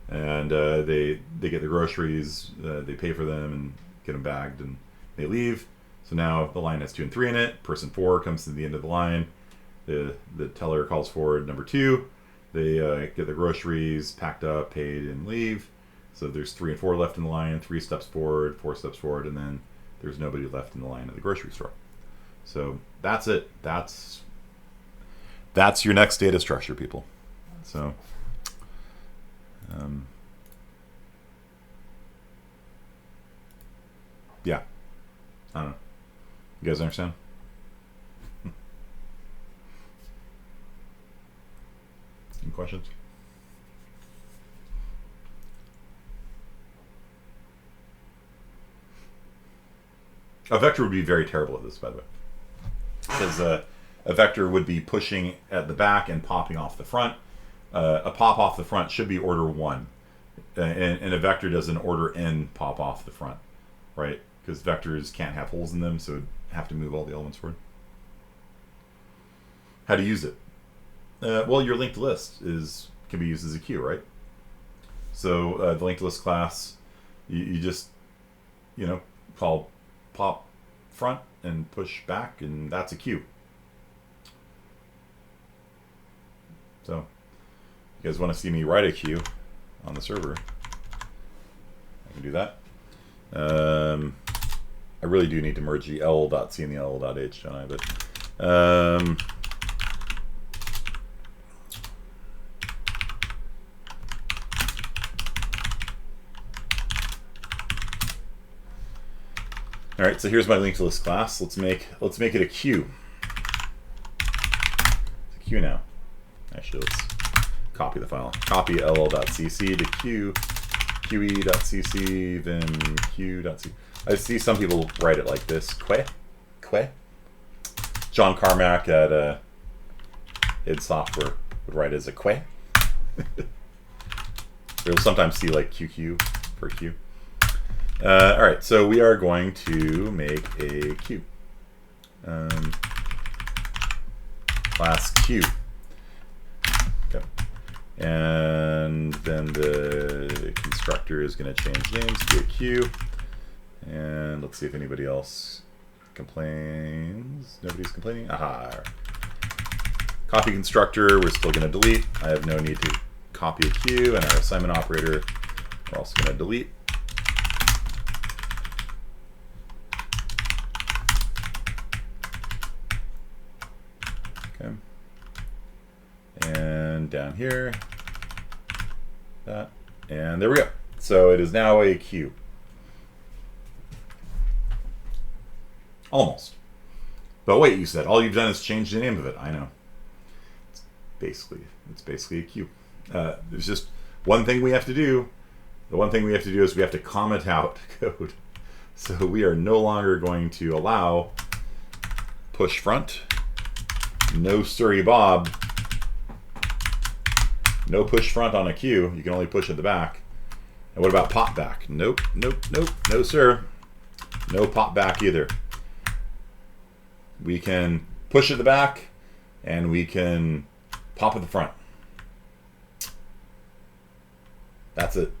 And they get the groceries, they pay for them and get them bagged, and they leave. So now the line has 2 and 3 in it. Person 4 comes to the end of the line. The teller calls forward number 2. They get the groceries packed up, paid, and leave. So there's 3 and 4 left in the line, 3 steps forward, 4 steps forward, and then there's nobody left in the line at the grocery store. So that's it. That's your next data structure, people. So yeah, I don't know. You guys understand? Any questions? A vector would be very terrible at this, by the way, because a vector would be pushing at the back and popping off the front. A pop off the front should be order 1, and a vector does an order n pop off the front, right? Because vectors can't have holes in them, so it'd have to move all the elements forward. How to use it? Well, your linked list can be used as a queue, right? So the linked list class, you just, call pop front and push back, and that's a queue. So you guys want to see me write a queue on the server, I can do that. I really do need to merge the l.c and the l.h, don't I? But all right, so here's my linked list class. Let's make it a queue. It's a queue now. Actually, let's copy the file. Copy ll.cc to queue, qe.cc, then q.c. I see some people write it like this. Que. John Carmack at id Software would write it as a que. You'll sometimes see like QQ for Q. All right, so we are going to make a queue. Class Q. Okay. And then the constructor is going to change names to a queue. And let's see if anybody else complains. Nobody's complaining. Aha. Copy constructor, we're still going to delete. I have no need to copy a queue. And our assignment operator, we're also going to delete. Okay. And down here, that. And there we go. So it is now a queue. Almost. But wait, you said all you've done is change the name of it. I know. It's basically a queue. There's just one thing we have to do. The one thing we have to do is we have to comment out code. So we are no longer going to allow push front, no sturry bob, no push front on a queue. You can only push at the back. And what about pop back? Nope, no sir. No pop back either. We can push at the back, and we can pop at the front. That's it.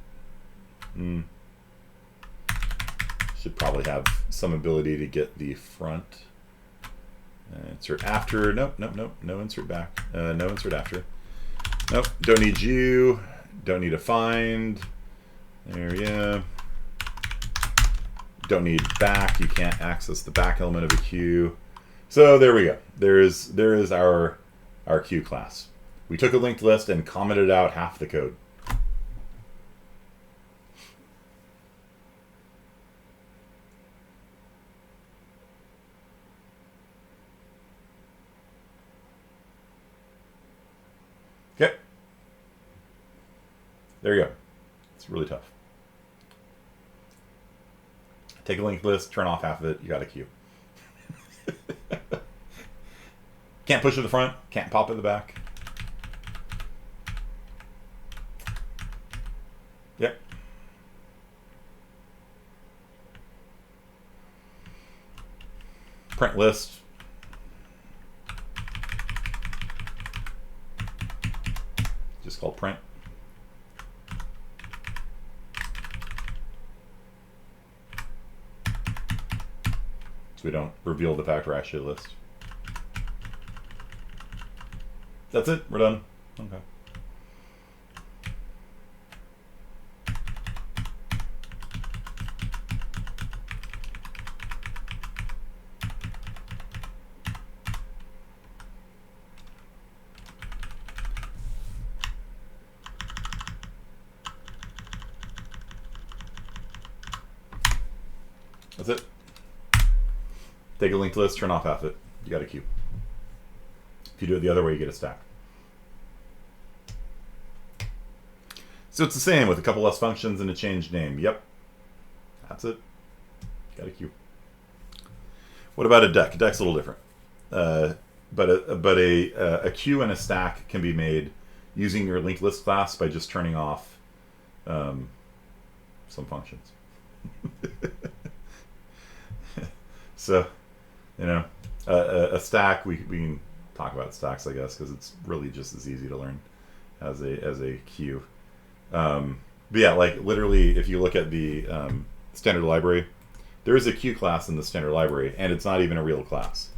Should probably have some ability to get the front. Insert after. Nope. No insert back. No insert after. Nope. Don't need you. Don't need a find. There, yeah. Don't need back. You can't access the back element of a queue. So there we go. There is our queue class. We took a linked list and commented out half the code. Okay. There you go. It's really tough. Take a linked list, turn off half of it, you got a queue. Can't push to the front, can't pop at the back. Yep. Print list. Just called print. So we don't reveal the fact we're actually a list. That's it. We're done. Okay. That's it. Take a linked list, turn off half of it. You got a queue. If you do it the other way, you get a stack. So it's the same with a couple less functions and a changed name. Yep. That's it. Got a queue. What about a deck? A deck's a little different. But a queue and a stack can be made using your linked list class by just turning off some functions. So, you know, a stack, we can talk about stacks, I guess, because it's really just as easy to learn as a queue. But yeah, like literally, if you look at the standard library, there is a queue class in the standard library, and it's not even a real class.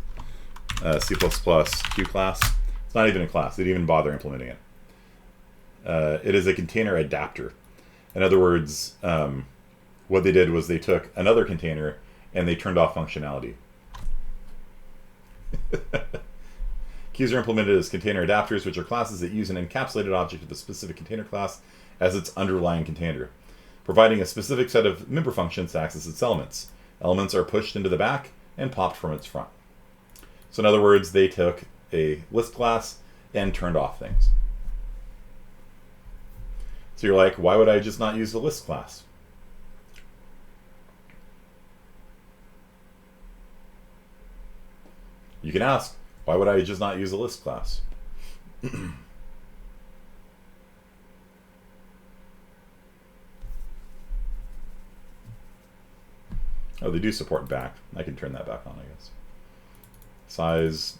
C++ queue class. It's not even a class. They didn't even bother implementing it. It is a container adapter. In other words, what they did was they took another container and they turned off functionality. Queues are implemented as container adapters, which are classes that use an encapsulated object of a specific container class as its underlying container, providing a specific set of member functions to access its elements. Elements are pushed into the back and popped from its front. So in other words, they took a list class and turned off things. So you're like, why would I just not use the list class? You can ask, why would I just not use the list class? Oh, they do support back. I can turn that back on, I guess. Size,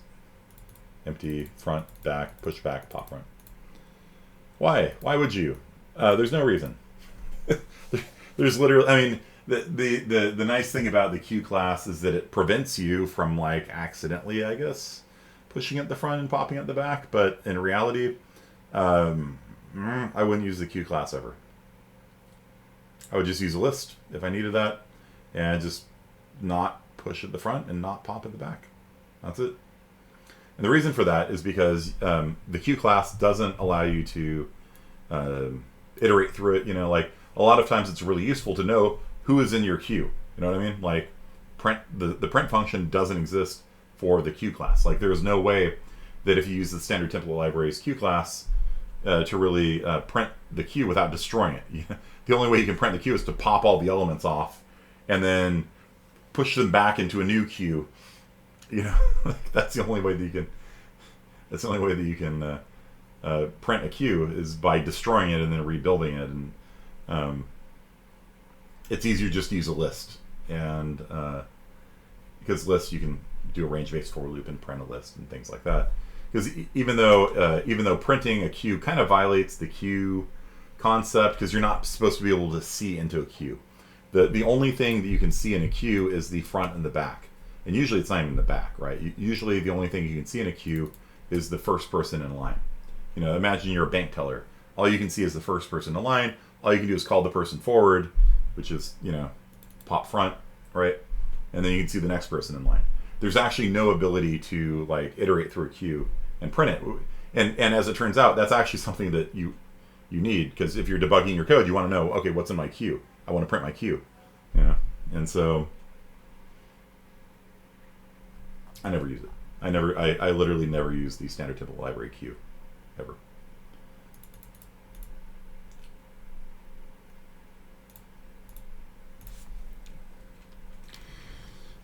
empty, front, back, push back, pop front. Why? Why would you? There's no reason. There's literally, I mean, the nice thing about the queue class is that it prevents you from, like, accidentally, I guess, pushing at the front and popping at the back. But in reality, I wouldn't use the queue class ever. I would just use a list if I needed that, and just not push at the front and not pop at the back. That's it. And the reason for that is because the queue class doesn't allow you to iterate through it. You know, like a lot of times it's really useful to know who is in your queue. You know what I mean? Like the print function doesn't exist for the queue class. Like there is no way that if you use the standard template library's queue class to really print the queue without destroying it. The only way you can print the queue is to pop all the elements off and then push them back into a new queue. You know, that's the only way that you can. That's the only way that you can print a queue is by destroying it and then rebuilding it. And it's easier just to use a list, and because lists you can do a range-based for loop and print a list and things like that. Because even though printing a queue kind of violates the queue concept, because you're not supposed to be able to see into a queue. The only thing that you can see in a queue is the front and the back. And usually it's not even the back, right? Usually the only thing you can see in a queue is the first person in line. You know, imagine you're a bank teller. All you can see is the first person in line. All you can do is call the person forward, which is, you know, pop front, right? And then you can see the next person in line. There's actually no ability to like iterate through a queue and print it. And as it turns out, that's actually something that you need, because if you're debugging your code, you want to know, okay, what's in my queue? I want to print my queue, you know? And so I never use it. I literally never use the standard template library queue, ever.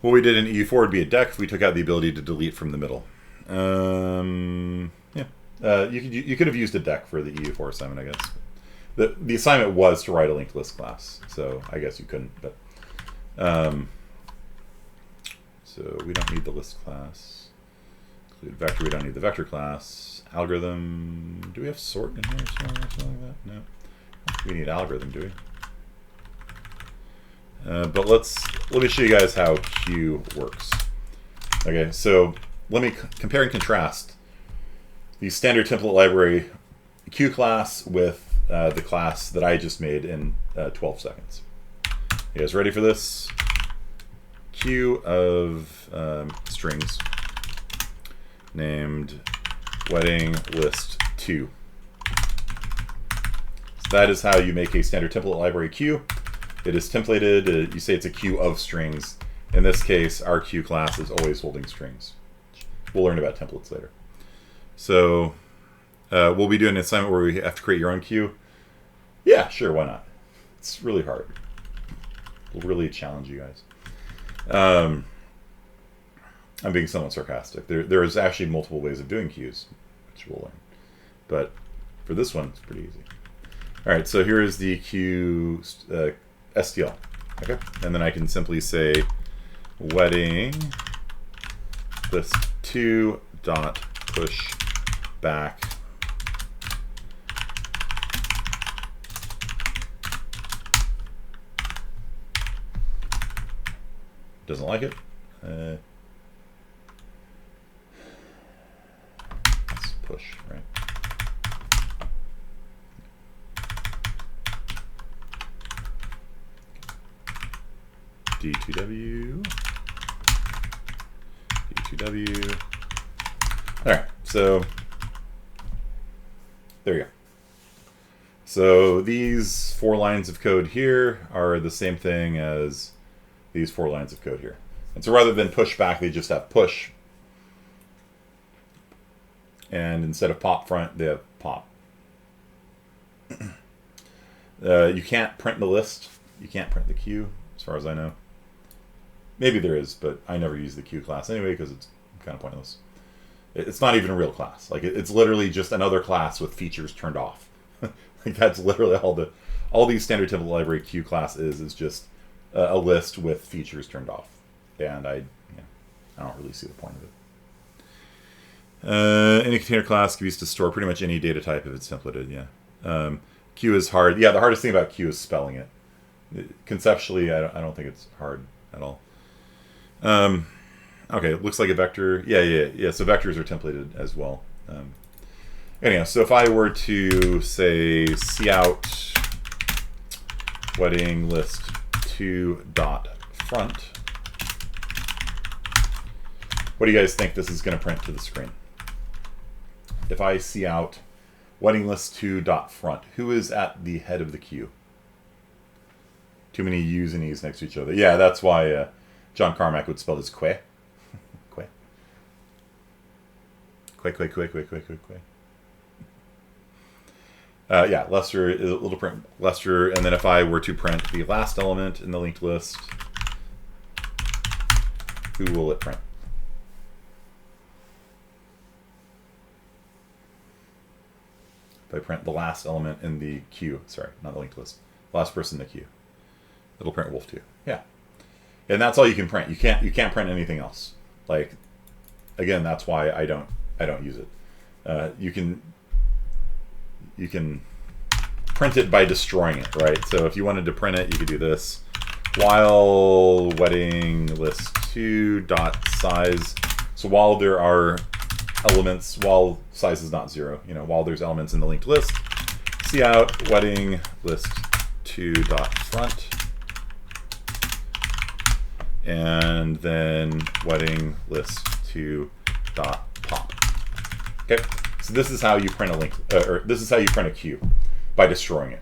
What we did in EU4 would be a dec if we took out the ability to delete from the middle. Yeah. You could have used a dec for the EU4 assignment, I guess. The assignment was to write a linked list class, so I guess you couldn't. But so we don't need the list class. Include vector. We don't need the vector class. Algorithm. Do we have sort in here or something like that? No. We need algorithm, do we? But let me show you guys how Q works. Okay, so let me compare and contrast the standard template library Q class with the class that I just made in 12 seconds. You guys ready for this? Q of strings named wedding list 2. So that is how you make a standard template library Q. It is templated. You say it's a queue of strings. In this case, our Q class is always holding strings. We'll learn about templates later. So we'll be doing an assignment where we have to create your own queue. Yeah, sure, why not? It's really hard. We'll really challenge you guys. I'm being somewhat sarcastic. There is actually multiple ways of doing queues, which we'll learn. But for this one, it's pretty easy. All right, so here is the queue STL. Okay, and then I can simply say wedding list 2 dot push back doesn't like it. Let's push, right? D2W. D2W. All right, so there you go. So these 4 lines of code here are the same thing as these 4 lines of code here. And so rather than push back, they just have push. And instead of pop front, they have pop. You can't print the list. You can't print the queue, as far as I know. Maybe there is, but I never use the queue class anyway because it's kind of pointless. It's not even a real class. Like it's literally just another class with features turned off. Like that's literally all these standard template library queue class is just a list with features turned off. And I don't really see the point of it. Any container class can be used to store pretty much any data type if it's templated. Yeah. Queue is hard. Yeah, the hardest thing about queue is spelling it. Conceptually, I don't think it's hard at all. Okay, it looks like a vector. Yeah. So vectors are templated as well. Anyhow, so if I were to say cout wedding list 2 dot front, what do you guys think this is going to print to the screen? If I cout wedding list 2 dot front, who is at the head of the queue? Too many U's and E's next to each other. Yeah, that's why John Carmack would spell this que. Que. Que. Yeah, Lester is a little print Lester, and then if I were to print the last element in the linked list, who will it print? If I print the last element in the queue, sorry, not the linked list, last person in the queue, it'll print wolf 2. Yeah, and that's all you can print. You can't print anything else. Like, again, that's why I don't use it. You can print it by destroying it, right? So if you wanted to print it, you could do this. While wedding list 2 dot size. So while there are elements, while size is not 0, while there's elements in the linked list, cout wedding list 2 dot front, and then wedding list 2 dot pop. Okay. So this is how you print a link, or this is how you print a queue, by destroying it.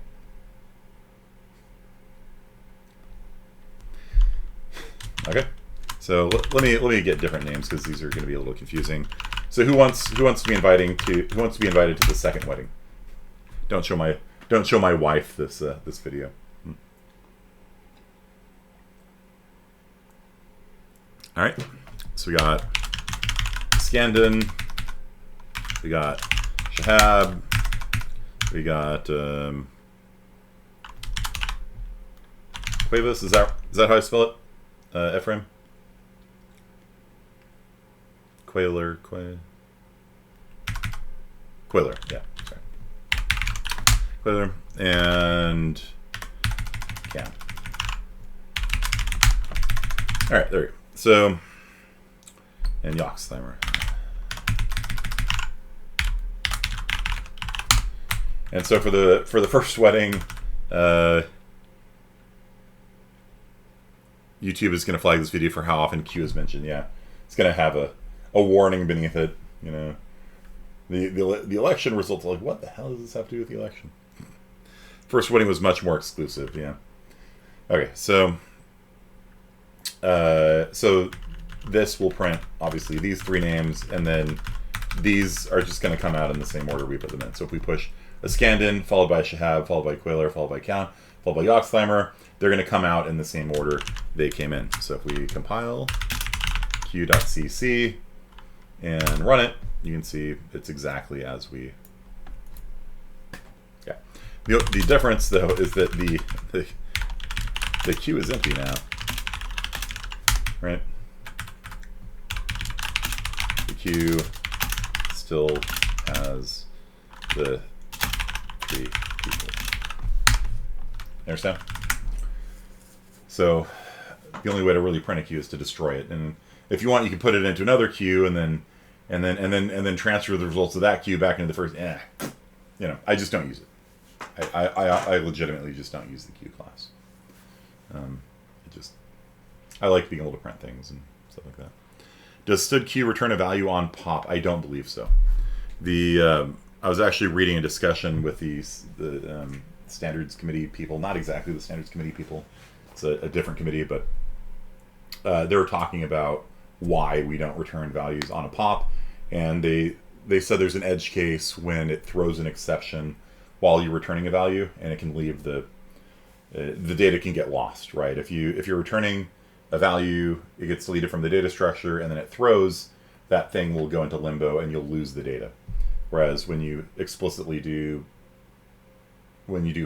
Okay, so let me get different names because these are going to be a little confusing. So who wants to be invited to the second wedding? Don't show my wife this video. All right, so we got Scandin, we got Shahab, we got Cuevas. Is that how I spell it? Ephraim? Quailer, yeah, sorry. Quailer, and Cam. All right, there we go. So, and Yoxtheimer. And so for the first wedding, YouTube is going to flag this video for how often Q is mentioned. Yeah, it's going to have a warning beneath it. You know, the election results. Like, what the hell does this have to do with the election? First wedding was much more exclusive. Yeah. Okay, so this will print obviously these three names, and then these are just going to come out in the same order we put them in. So if we push a Scandin, followed by Shahab, followed by Quailer, followed by Count, followed by Yoxtheimer, they're going to come out in the same order they came in. So if we compile q.cc and run it, you can see it's exactly as we... Yeah. The difference, though, is that the queue is empty now. Right? The queue still has the three people. You understand? So the only way to really print a queue is to destroy it. And if you want, you can put it into another queue and then transfer the results of that queue back into the first. You know, I just don't use it. I legitimately just don't use the queue class. I like being able to print things and stuff like that. Does std queue return a value on pop? I don't believe so. I was actually reading a discussion with the standards committee people, not exactly the standards committee people. It's a different committee, but they were talking about why we don't return values on a pop, and they said there's an edge case when it throws an exception while you're returning a value, and it can leave the data can get lost, right? If you're returning a value, it gets deleted from the data structure, and then it throws, that thing will go into limbo, and you'll lose the data. Whereas when you explicitly do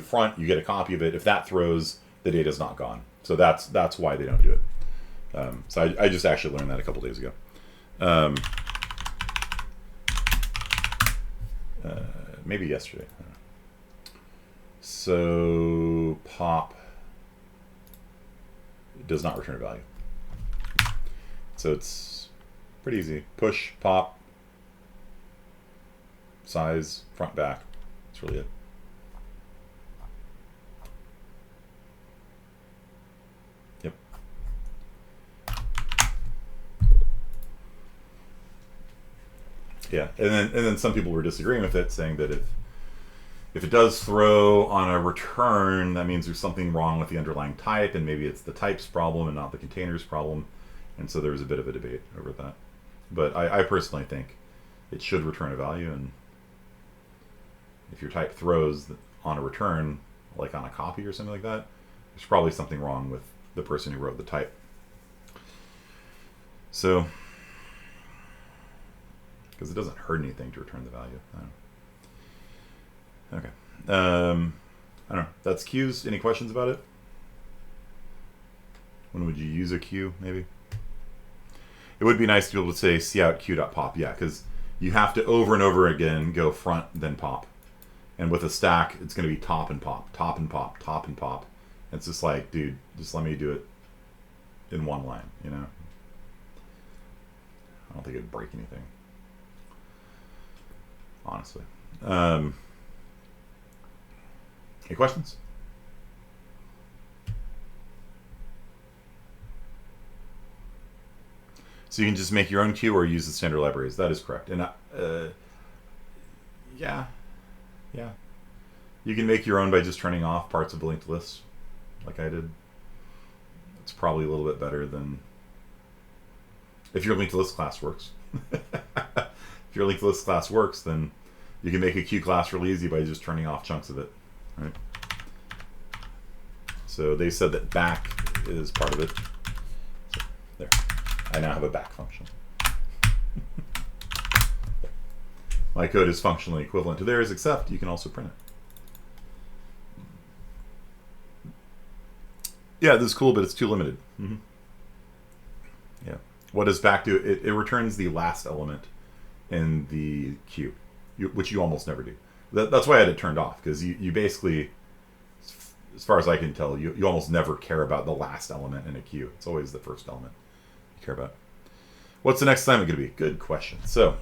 front, you get a copy of it. If that throws, the data's not gone. So that's why they don't do it. So I just actually learned that a couple days ago. Maybe yesterday. I don't know. So pop does not return a value. So it's pretty easy. Push, pop, size, front, back. That's really it. Yep. Yeah, and then some people were disagreeing with it, saying that if it does throw on a return, that means there's something wrong with the underlying type, and maybe it's the type's problem and not the container's problem. And so there was a bit of a debate over that. But I personally think it should return a value, and if your type throws on a return, like on a copy or something like that, there's probably something wrong with the person who wrote the type. So, because it doesn't hurt anything to return the value. Okay. I don't know. That's queues. Any questions about it? When would you use a queue, maybe? It would be nice to be able to say cout queue.pop. Yeah, because you have to over and over again go front, then pop. And with a stack, it's going to be top and pop, top and pop, top and pop. And it's just like, dude, just let me do it in one line, you know? I don't think it'd break anything. Honestly. Any questions? So you can just make your own queue or use the standard libraries. That is correct. And yeah. You can make your own by just turning off parts of the linked list, like I did. It's probably a little bit better than if your linked list class works. If your linked list class works, then you can make a queue class really easy by just turning off chunks of it. Right? So they said that back is part of it. So, there. I now have a back function. My code is functionally equivalent to theirs, except you can also print it. Yeah, this is cool, but it's too limited. Yeah. What does back do? It returns the last element in the queue, which you almost never do. That's why I had it turned off, because you basically, as far as I can tell, you almost never care about the last element in a queue. It's always the first element you care about. What's the next assignment going to be? Good question. So,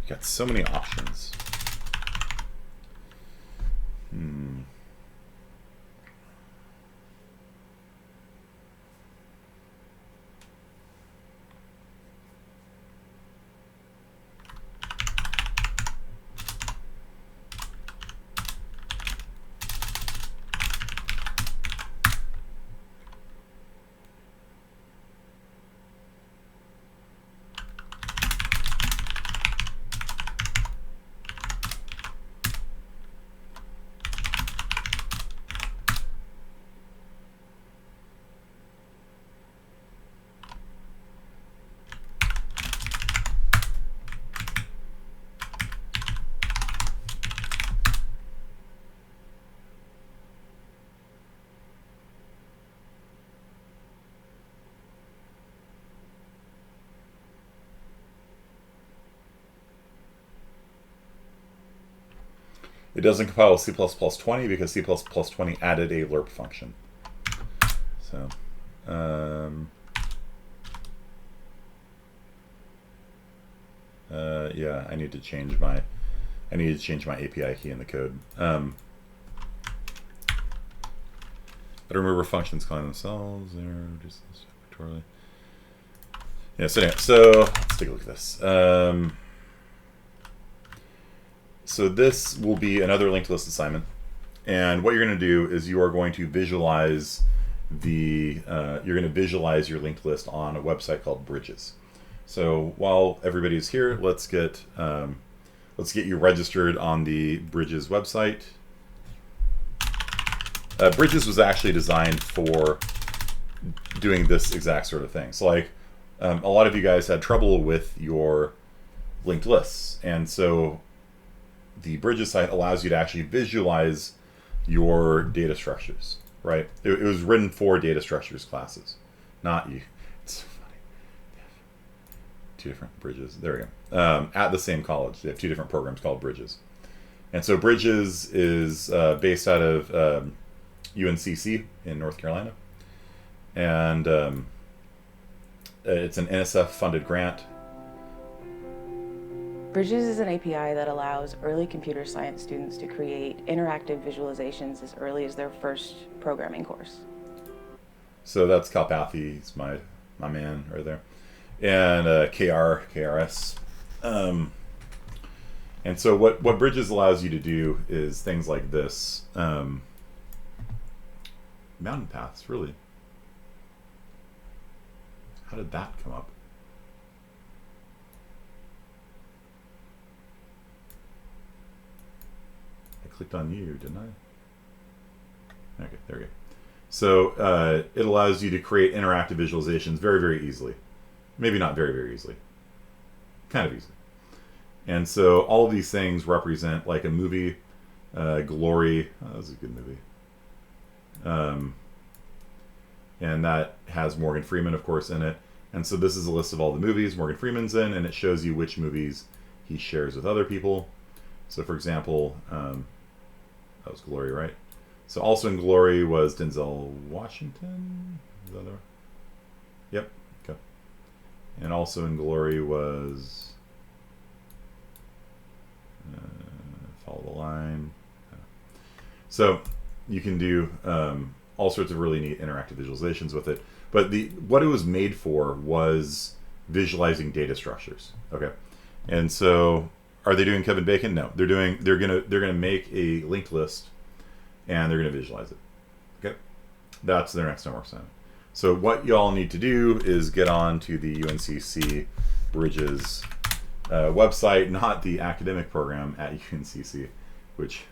got so many options. It doesn't compile with C++20 because C++20 added a lerp function. So, yeah, I need to change my API key in the code. But remember functions calling themselves. Yeah. So anyway, let's take a look at this. So this will be another linked list assignment, and what you're going to do is you are going to visualize your linked list on a website called Bridges. So while everybody's here, let's get you registered on the Bridges website. Bridges was actually designed for doing this exact sort of thing. So like a lot of you guys had trouble with your linked lists, and so the Bridges site allows you to actually visualize your data structures, right? It was written for data structures classes, not you. It's so funny. Two different Bridges. There we go. At the same college, they have two different programs called Bridges. And so Bridges is based out of UNCC in North Carolina. And it's an NSF-funded grant. Bridges is an API that allows early computer science students to create interactive visualizations as early as their first programming course. So that's Kalpathy, he's my man right there. And KRS. And so what Bridges allows you to do is things like this. Mountain paths, really. How did that come up? Clicked on you, didn't I? Okay, there we go. So it allows you to create interactive visualizations very, very easily. Maybe not very, very easily. Kind of easily. And so all of these things represent like a movie. Glory. Oh, that was a good movie. And that has Morgan Freeman, of course, in it. And so this is a list of all the movies Morgan Freeman's in, and it shows you which movies he shares with other people. So, for example, that was Glory, right? So also in Glory was Denzel Washington. Is that there? Yep. Okay. And also in Glory was Follow the Line. So you can do all sorts of really neat interactive visualizations with it. But what it was made for was visualizing data structures. Okay. And so are they doing Kevin Bacon? No. They're gonna make a linked list and they're gonna visualize it. Okay. That's their next homework assignment. So what y'all need to do is get on to the UNCC Bridges website, not the academic program at UNCC, which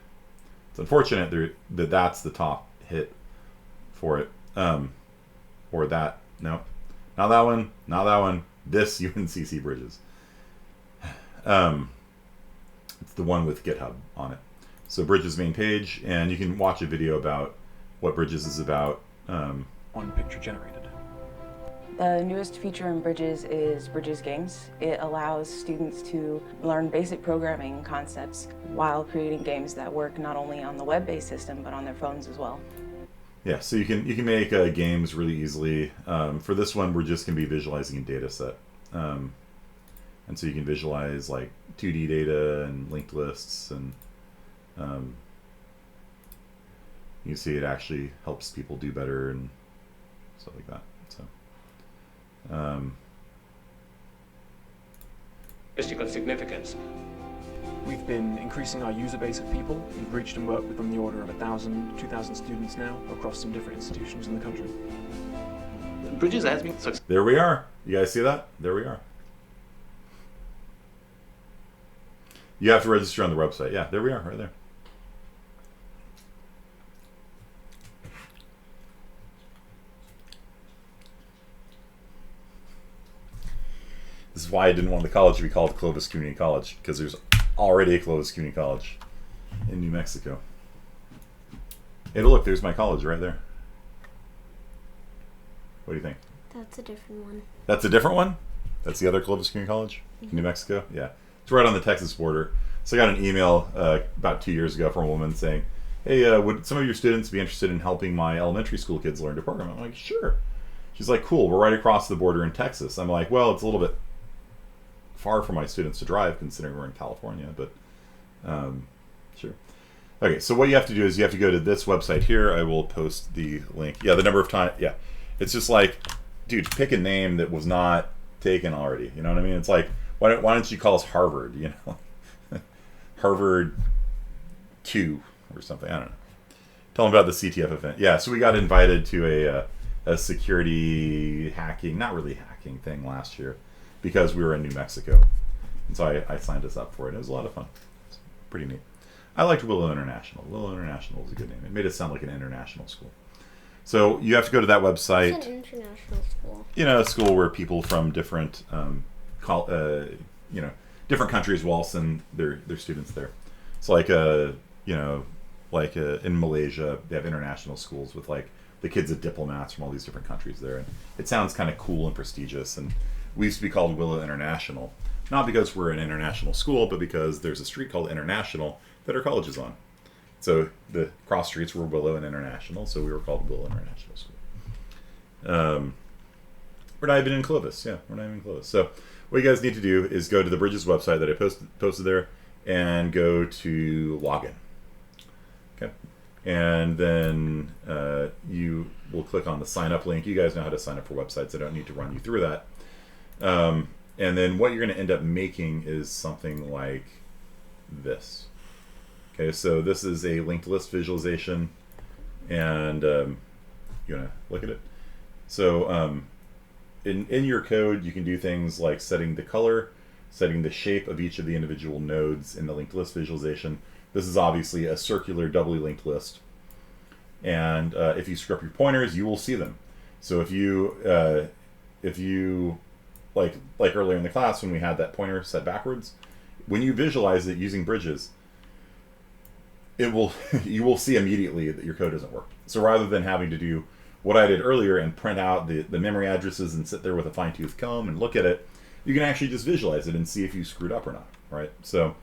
It's unfortunate that that's the top hit for it. Or that, no, not that one, not that one. This UNCC Bridges. It's the one with GitHub on it. So Bridges main page, and you can watch a video about what Bridges is about. On picture generated. The newest feature in Bridges is Bridges Games. It allows students to learn basic programming concepts while creating games that work not only on the web-based system but on their phones as well. Yeah, so you can make games really easily. For this one, we're just going to be visualizing a data set. And so you can visualize like 2D data and linked lists, and you see it actually helps people do better and stuff like that. So, Statistical significance. We've been increasing our user base of people. We've reached and worked with on the order of 1,000, 2,000 students now across some different institutions in the country. Bridges has been successful. there we are. You guys see that? There we are. You have to register on the website. Yeah, there we are, right there. This is why I didn't want the college to be called Clovis Community College, because there's already a Clovis Community College in New Mexico. Hey, look, there's my college right there. What do you think? That's a different one. That's a different one? That's the other Clovis Community College in New Mexico? Yeah. It's right on the Texas border. So I got an email about 2 years ago from a woman saying, hey, would some of your students be interested in helping my elementary school kids learn to program? I'm like, sure. She's like, cool, we're right across the border in Texas. I'm like, well, it's a little bit far for my students to drive considering we're in California, but sure. Okay, so what you have to do is you have to go to this website here. I will post the link. Yeah, the number of times, yeah. It's just like, dude, pick a name that was not taken already. You know what I mean? It's like, why don't you call us Harvard, you know? Harvard 2 or something, I don't know. Tell them about the CTF event. Yeah, so we got invited to a security hacking, not really hacking thing last year because we were in New Mexico. And so I signed us up for it. It was a lot of fun. It's pretty neat. I liked Willow International. Willow International was a good name. It made it sound like an international school. So you have to go to that website. It's an international school. You know, a school where people from different, different countries will all send their students there. It's like in Malaysia, they have international schools with like the kids of diplomats from all these different countries there. And it sounds kind of cool and prestigious. And we used to be called Willow International, not because we're an international school, but because there's a street called International that our college is on. So the cross streets were Willow and International, so we were called Willow International School. We're not even in Clovis. Yeah, we're not even in Clovis. So what you guys need to do is go to the Bridges website that I posted there and go to login. Okay. And then you will click on the sign up link. You guys know how to sign up for websites. I don't need to run you through that. And then what you're going to end up making is something like this. Okay, so this is a linked list visualization, and you're going to look at it. So in your code, you can do things like setting the color, setting the shape of each of the individual nodes in the linked list visualization. This is obviously a circular doubly linked list. And if you screw up your pointers, you will see them. So if you like earlier in the class when we had that pointer set backwards, when you visualize it using Bridges, you will see immediately that your code doesn't work. So rather than having to do what I did earlier and print out the memory addresses and sit there with a fine-tooth comb and look at it, you can actually just visualize it and see if you screwed up or not, right? So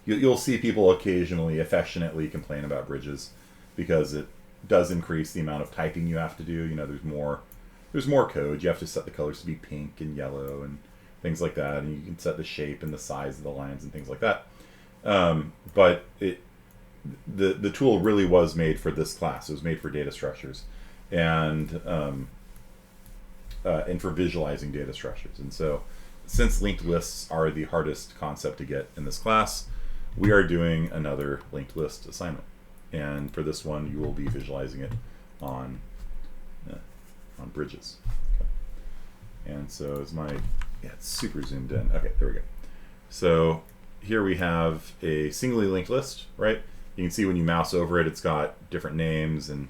you'll see people occasionally affectionately complain about Bridges because it does increase the amount of typing you have to do. You know, there's more code. You have to set the colors to be pink and yellow and things like that, and you can set the shape and the size of the lines and things like that. But the tool really was made for this class. It was made for data structures and for visualizing data structures. And so since linked lists are the hardest concept to get in this class, we are doing another linked list assignment. And for this one, you will be visualizing it on Bridges. Okay. And so it's super zoomed in. Okay, there we go. So here we have a singly linked list, right? You can see when you mouse over it, it's got different names and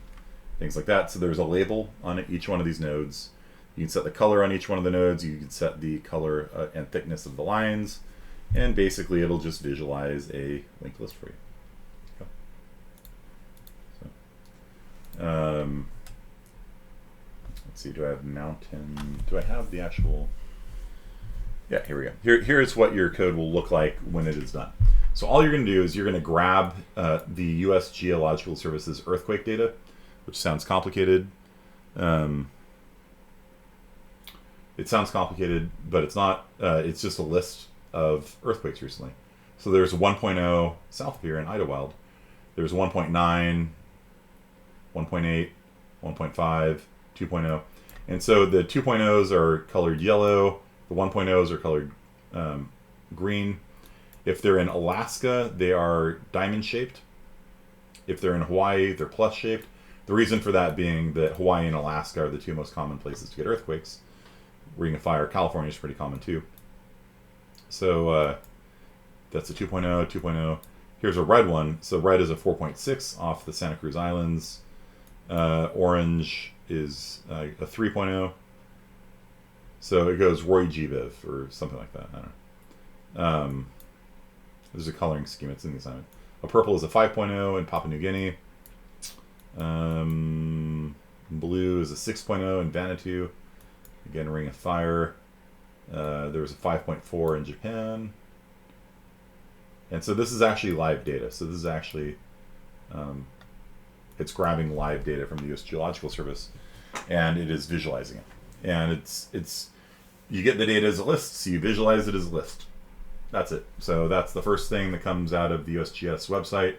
things like that. So there's a label on each one of these nodes. You can set the color on each one of the nodes. You can set the color and thickness of the lines. And basically, it'll just visualize a linked list for you. So, let's see, do I have mountain? Do I have the actual? Yeah, here we go. Here's what your code will look like when it is done. So all you're going to do is you're going to grab the U.S. Geological Services earthquake data, which sounds complicated. It sounds complicated, but it's not. It's just a list of earthquakes recently. So there's 1.0 south here in Idlewild. There's 1.9, 1.8, 1.5, 2.0. And so the 2.0s are colored yellow. The 1.0s are colored green. If they're in Alaska, they are diamond-shaped. If they're in Hawaii, they're plus-shaped. The reason for that being that Hawaii and Alaska are the two most common places to get earthquakes. Ring of Fire, California is pretty common too. So that's a 2.0, 2.0. Here's a red one. So red is a 4.6 off the Santa Cruz Islands. Orange is a 3.0. So it goes Roy G. Viv or something like that. I don't know. There's a coloring scheme. It's in the assignment. A purple is a 5.0 in Papua New Guinea. Blue is a 6.0 in Vanuatu. Again, Ring of Fire. There was a 5.4 in Japan. And so this is actually live data. So this is actually, it's grabbing live data from the U.S. Geological Service, and it is visualizing it. And it's you get the data as a list, so you visualize it as a list. That's it. So that's the first thing that comes out of the USGS website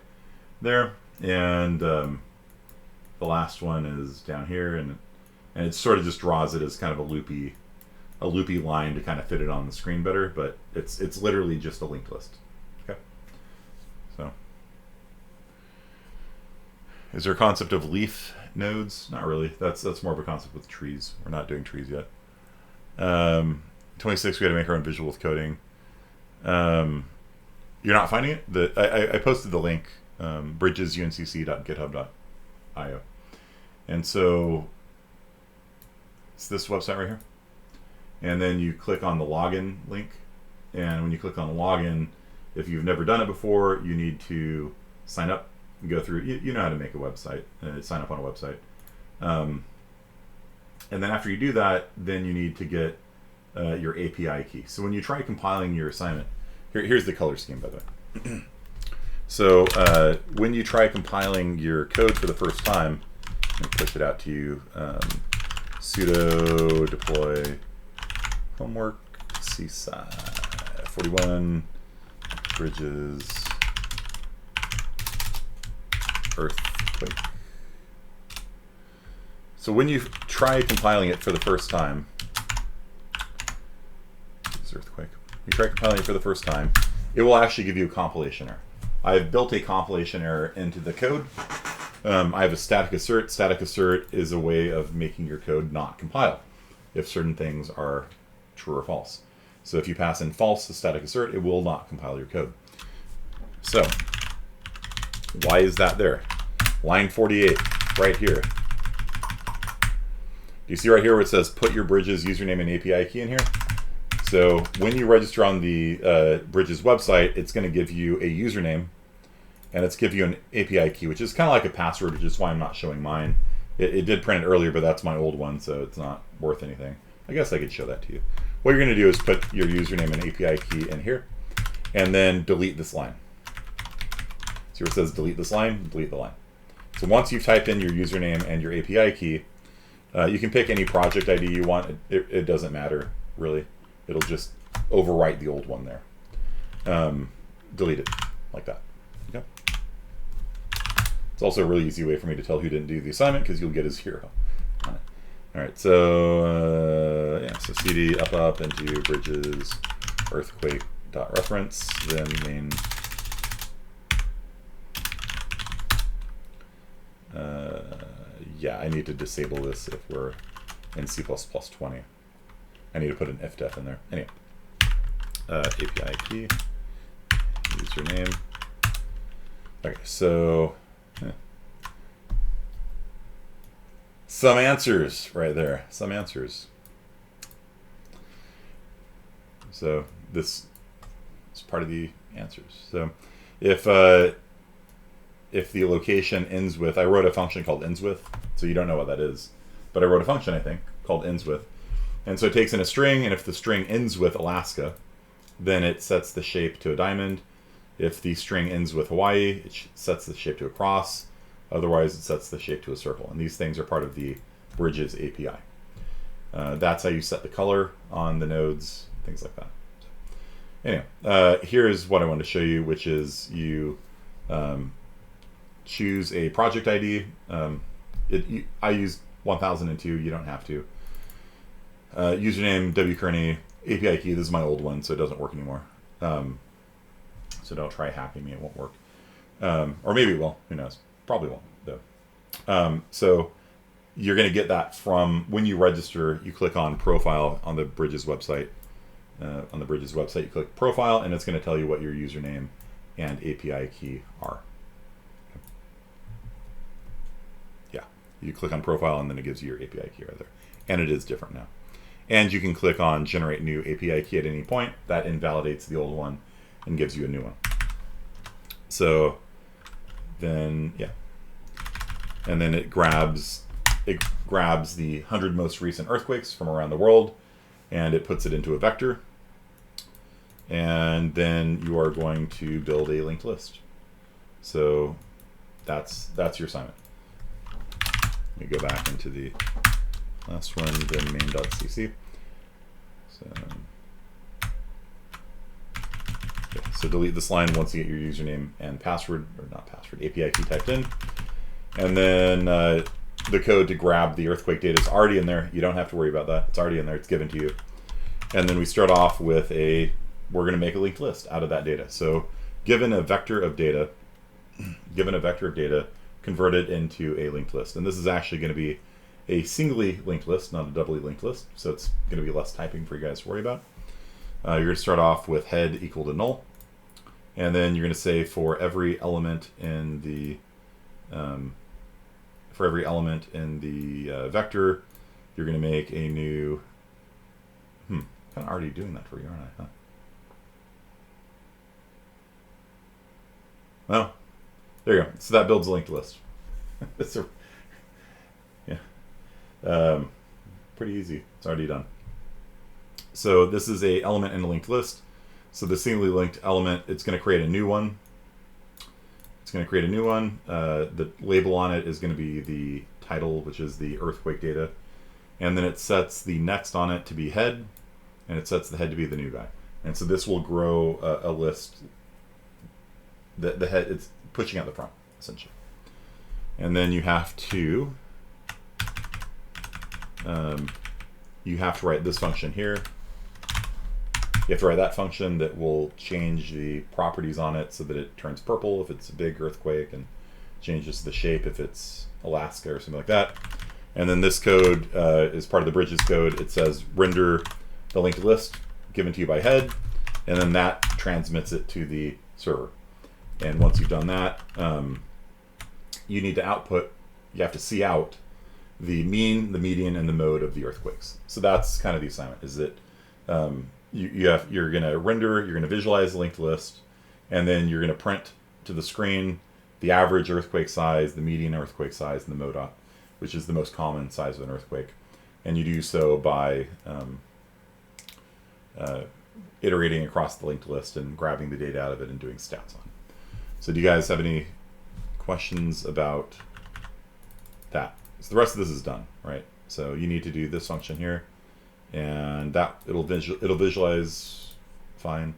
there. And the last one is down here, and it sort of just draws it as kind of a loopy line to kind of fit it on the screen better, but it's literally just a linked list. Okay. So is there a concept of leaf nodes? Not really. That's more of a concept with trees. We're not doing trees yet. 26, we had to make our own visual with coding. You're not finding it? I posted the link, bridgesuncc.github.io. And so it's this website right here. And then you click on the login link. And when you click on login, if you've never done it before, you need to sign up and go through. You know how to make a website, sign up on a website. And then after you do that, then you need to get your API key. So when you try compiling your assignment, here's the color scheme, by the way. So when you try compiling your code for the first time, let me push it out to you. Sudo deploy homework seaside 41 bridges earthquake. So when you try compiling it for the first time, earthquake. You try compiling it for the first time, it will actually give you a compilation error. I've built a compilation error into the code. I have a static assert. Static assert is a way of making your code not compile if certain things are true or false. So if you pass in false to static assert, it will not compile your code. So why is that there? Line 48, right here. Do you see right here where it says put your Bridges username and API key in here? So when you register on the Bridges website, it's going to give you a username, and it's give you an API key, which is kind of like a password, which is why I'm not showing mine. It did print it earlier, but that's my old one, so it's not worth anything. I guess I could show that to you. What you're going to do is put your username and API key in here, and then delete this line. See where it says delete this line? Delete the line. So once you've typed in your username and your API key, you can pick any project ID you want. It doesn't matter, really. It'll just overwrite the old one there. Delete it, like that. Okay. It's also a really easy way for me to tell who didn't do the assignment, because you'll get a 0 on it. All right, so yeah, so cd up into bridges earthquake.reference, then main. Yeah, I need to disable this if we're in C++ 20. I need to put an ifdef in there. Anyway, API key, username. Okay, so some answers right there. Some answers. So this is part of the answers. So if the location ends with, I wrote a function called ends with, so you don't know what that is, but I wrote a function, I think, called ends with. And so it takes in a string, and if the string ends with Alaska, then it sets the shape to a diamond. If the string ends with Hawaii, it sets the shape to a cross. Otherwise, it sets the shape to a circle. And these things are part of the Bridges API. That's how you set the color on the nodes, things like that. Anyway, here's what I wanted to show you, which is you choose a project ID. I use 1002. You don't have to. Username, wkearney, API key. This is my old one, so it doesn't work anymore. So don't try hacking me. It won't work. Or maybe it will. Who knows? Probably won't, though. So you're going to get that from when you register. You click on Profile on the Bridges website. You click Profile, and it's going to tell you what your username and API key are. Yeah, you click on Profile, and then it gives you your API key right there. And it is different now. And you can click on Generate New API Key at any point. That invalidates the old one and gives you a new one. So then, yeah. And then it grabs the 100 most recent earthquakes from around the world, and it puts it into a vector. And then you are going to build a linked list. So that's your assignment. Let me go back into the last one, the main.cc. So delete this line once you get your username and password, or not password, API key typed in. And then the code to grab the earthquake data is already in there. You don't have to worry about that. It's already in there. It's given to you. And then we start off with we're going to make a linked list out of that data. So given a vector of data, convert it into a linked list. And this is actually going to be a singly linked list, not a doubly linked list. So it's going to be less typing for you guys to worry about. You're going to start off with head equal to null. And then you're going to say for every element in the vector, you're going to make a new. I'm kind of already doing that for you, aren't I? Huh? Well, there you go. So that builds a linked list. Pretty easy. It's already done. So this is a element in a linked list. So the singly linked element, it's going to create a new one. The label on it is going to be the title, which is the earthquake data. And then it sets the next on it to be head, and it sets the head to be the new guy. And so this will grow a list. The head, it's pushing out the front, essentially. And then you have to write this function here. You have to write that function that will change the properties on it so that it turns purple if it's a big earthquake and changes the shape if it's Alaska or something like that. And then this code is part of the Bridges code. It says render the linked list given to you by head, and then that transmits it to the server. And once you've done that, you need to you have to see out the mean, the median, and the mode of the earthquakes. So that's kind of the assignment, is that you're going to render, you're going to visualize the linked list, and then you're going to print to the screen the average earthquake size, the median earthquake size, and the mode, which is the most common size of an earthquake. And you do so by iterating across the linked list and grabbing the data out of it and doing stats on. So do you guys have any questions about that? So the rest of this is done, right? So you need to do this function here, and that it'll visualize fine.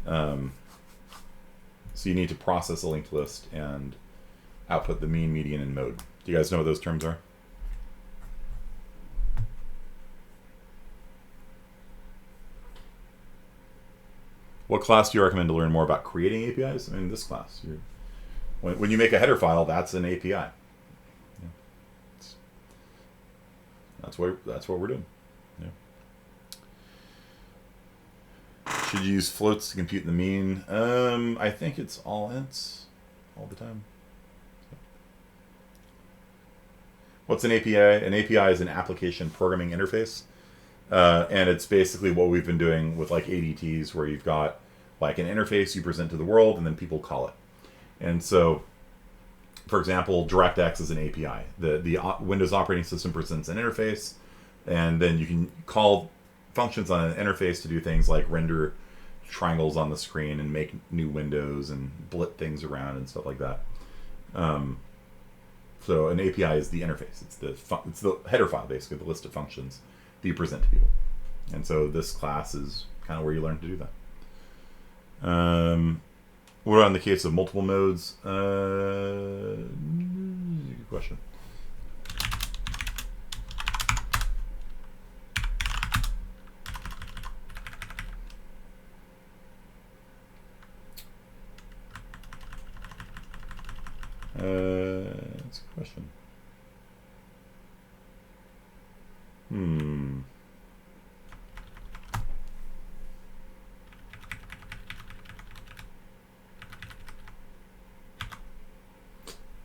So you need to process a linked list and output the mean, median, and mode. Do you guys know what those terms are? What class do you recommend to learn more about creating APIs? I mean, this class. When you make a header file, that's an API. Yeah. That's what we're doing. Yeah. Should you use floats to compute the mean? I think it's all ints all the time. What's an API? An API is an application programming interface. And it's basically what we've been doing with like ADTs, where you've got like an interface you present to the world and then people call it. And so, for example, DirectX is an API. The Windows operating system presents an interface, and then you can call functions on an interface to do things like render triangles on the screen and make new windows and blip things around and stuff like that. So an API is the interface. It's the header file, basically, the list of functions that you present to people. And so this class is kind of where you learn to do that. What about in the case of multiple modes? Good question. That's a question.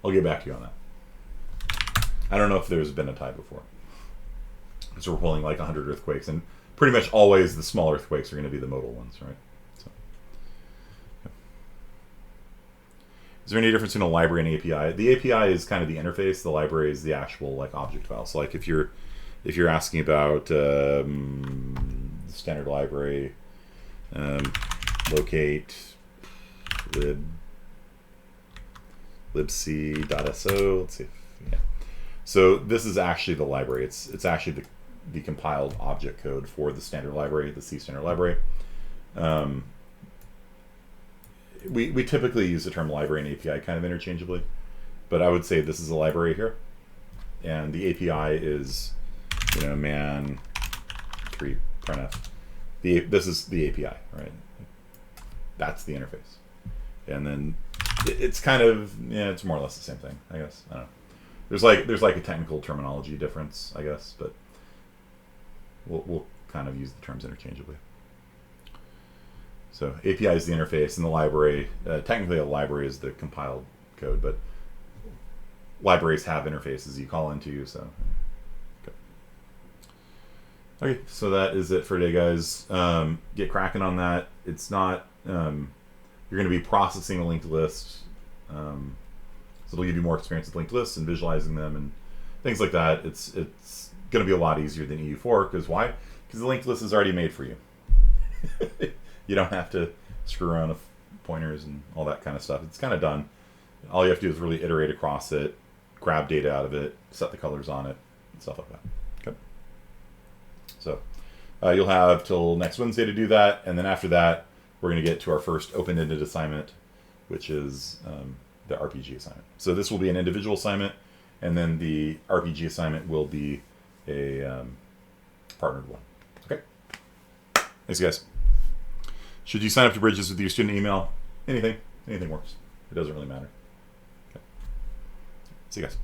I'll get back to you on that. I don't know if there's been a tie before. So we're pulling like 100 earthquakes, and pretty much always the small earthquakes are going to be the modal ones, right? So, yeah. Is there any difference in a library and API? The API is kind of the interface. The library is the actual like object file. So like if you're asking about the standard library, locate libc.so. Let's see. Yeah. So this is actually the library. It's actually the compiled object code for the standard library, the C standard library. We typically use the term library and API kind of interchangeably, but I would say this is a library here, and the API is, man 3 printf. This is the API, right? That's the interface, and then it's kind of, it's more or less the same thing, I guess. I don't know. There's like a technical terminology difference, I guess, but we'll kind of use the terms interchangeably. So API is the interface, and the library, technically a library is the compiled code, but libraries have interfaces you call into, so. Okay, so that is it for today, guys. Get cracking on that. It's not, you're going to be processing a linked list, so it'll give you more experience with linked lists and visualizing them and things like that. It's going to be a lot easier than EU4, because why? Because the linked list is already made for you. You don't have to screw around with pointers and all that kind of stuff. It's kind of done. All you have to do is really iterate across it, grab data out of it, set the colors on it, and stuff like that. Okay. So you'll have till next Wednesday to do that, and then after that, we're going to get to our first open-ended assignment, which is the RPG assignment. So this will be an individual assignment, and then the RPG assignment will be a partnered one. Okay. Thanks, guys. Should you sign up to Bridges with your student email? Anything works. It doesn't really matter. Okay. See you guys.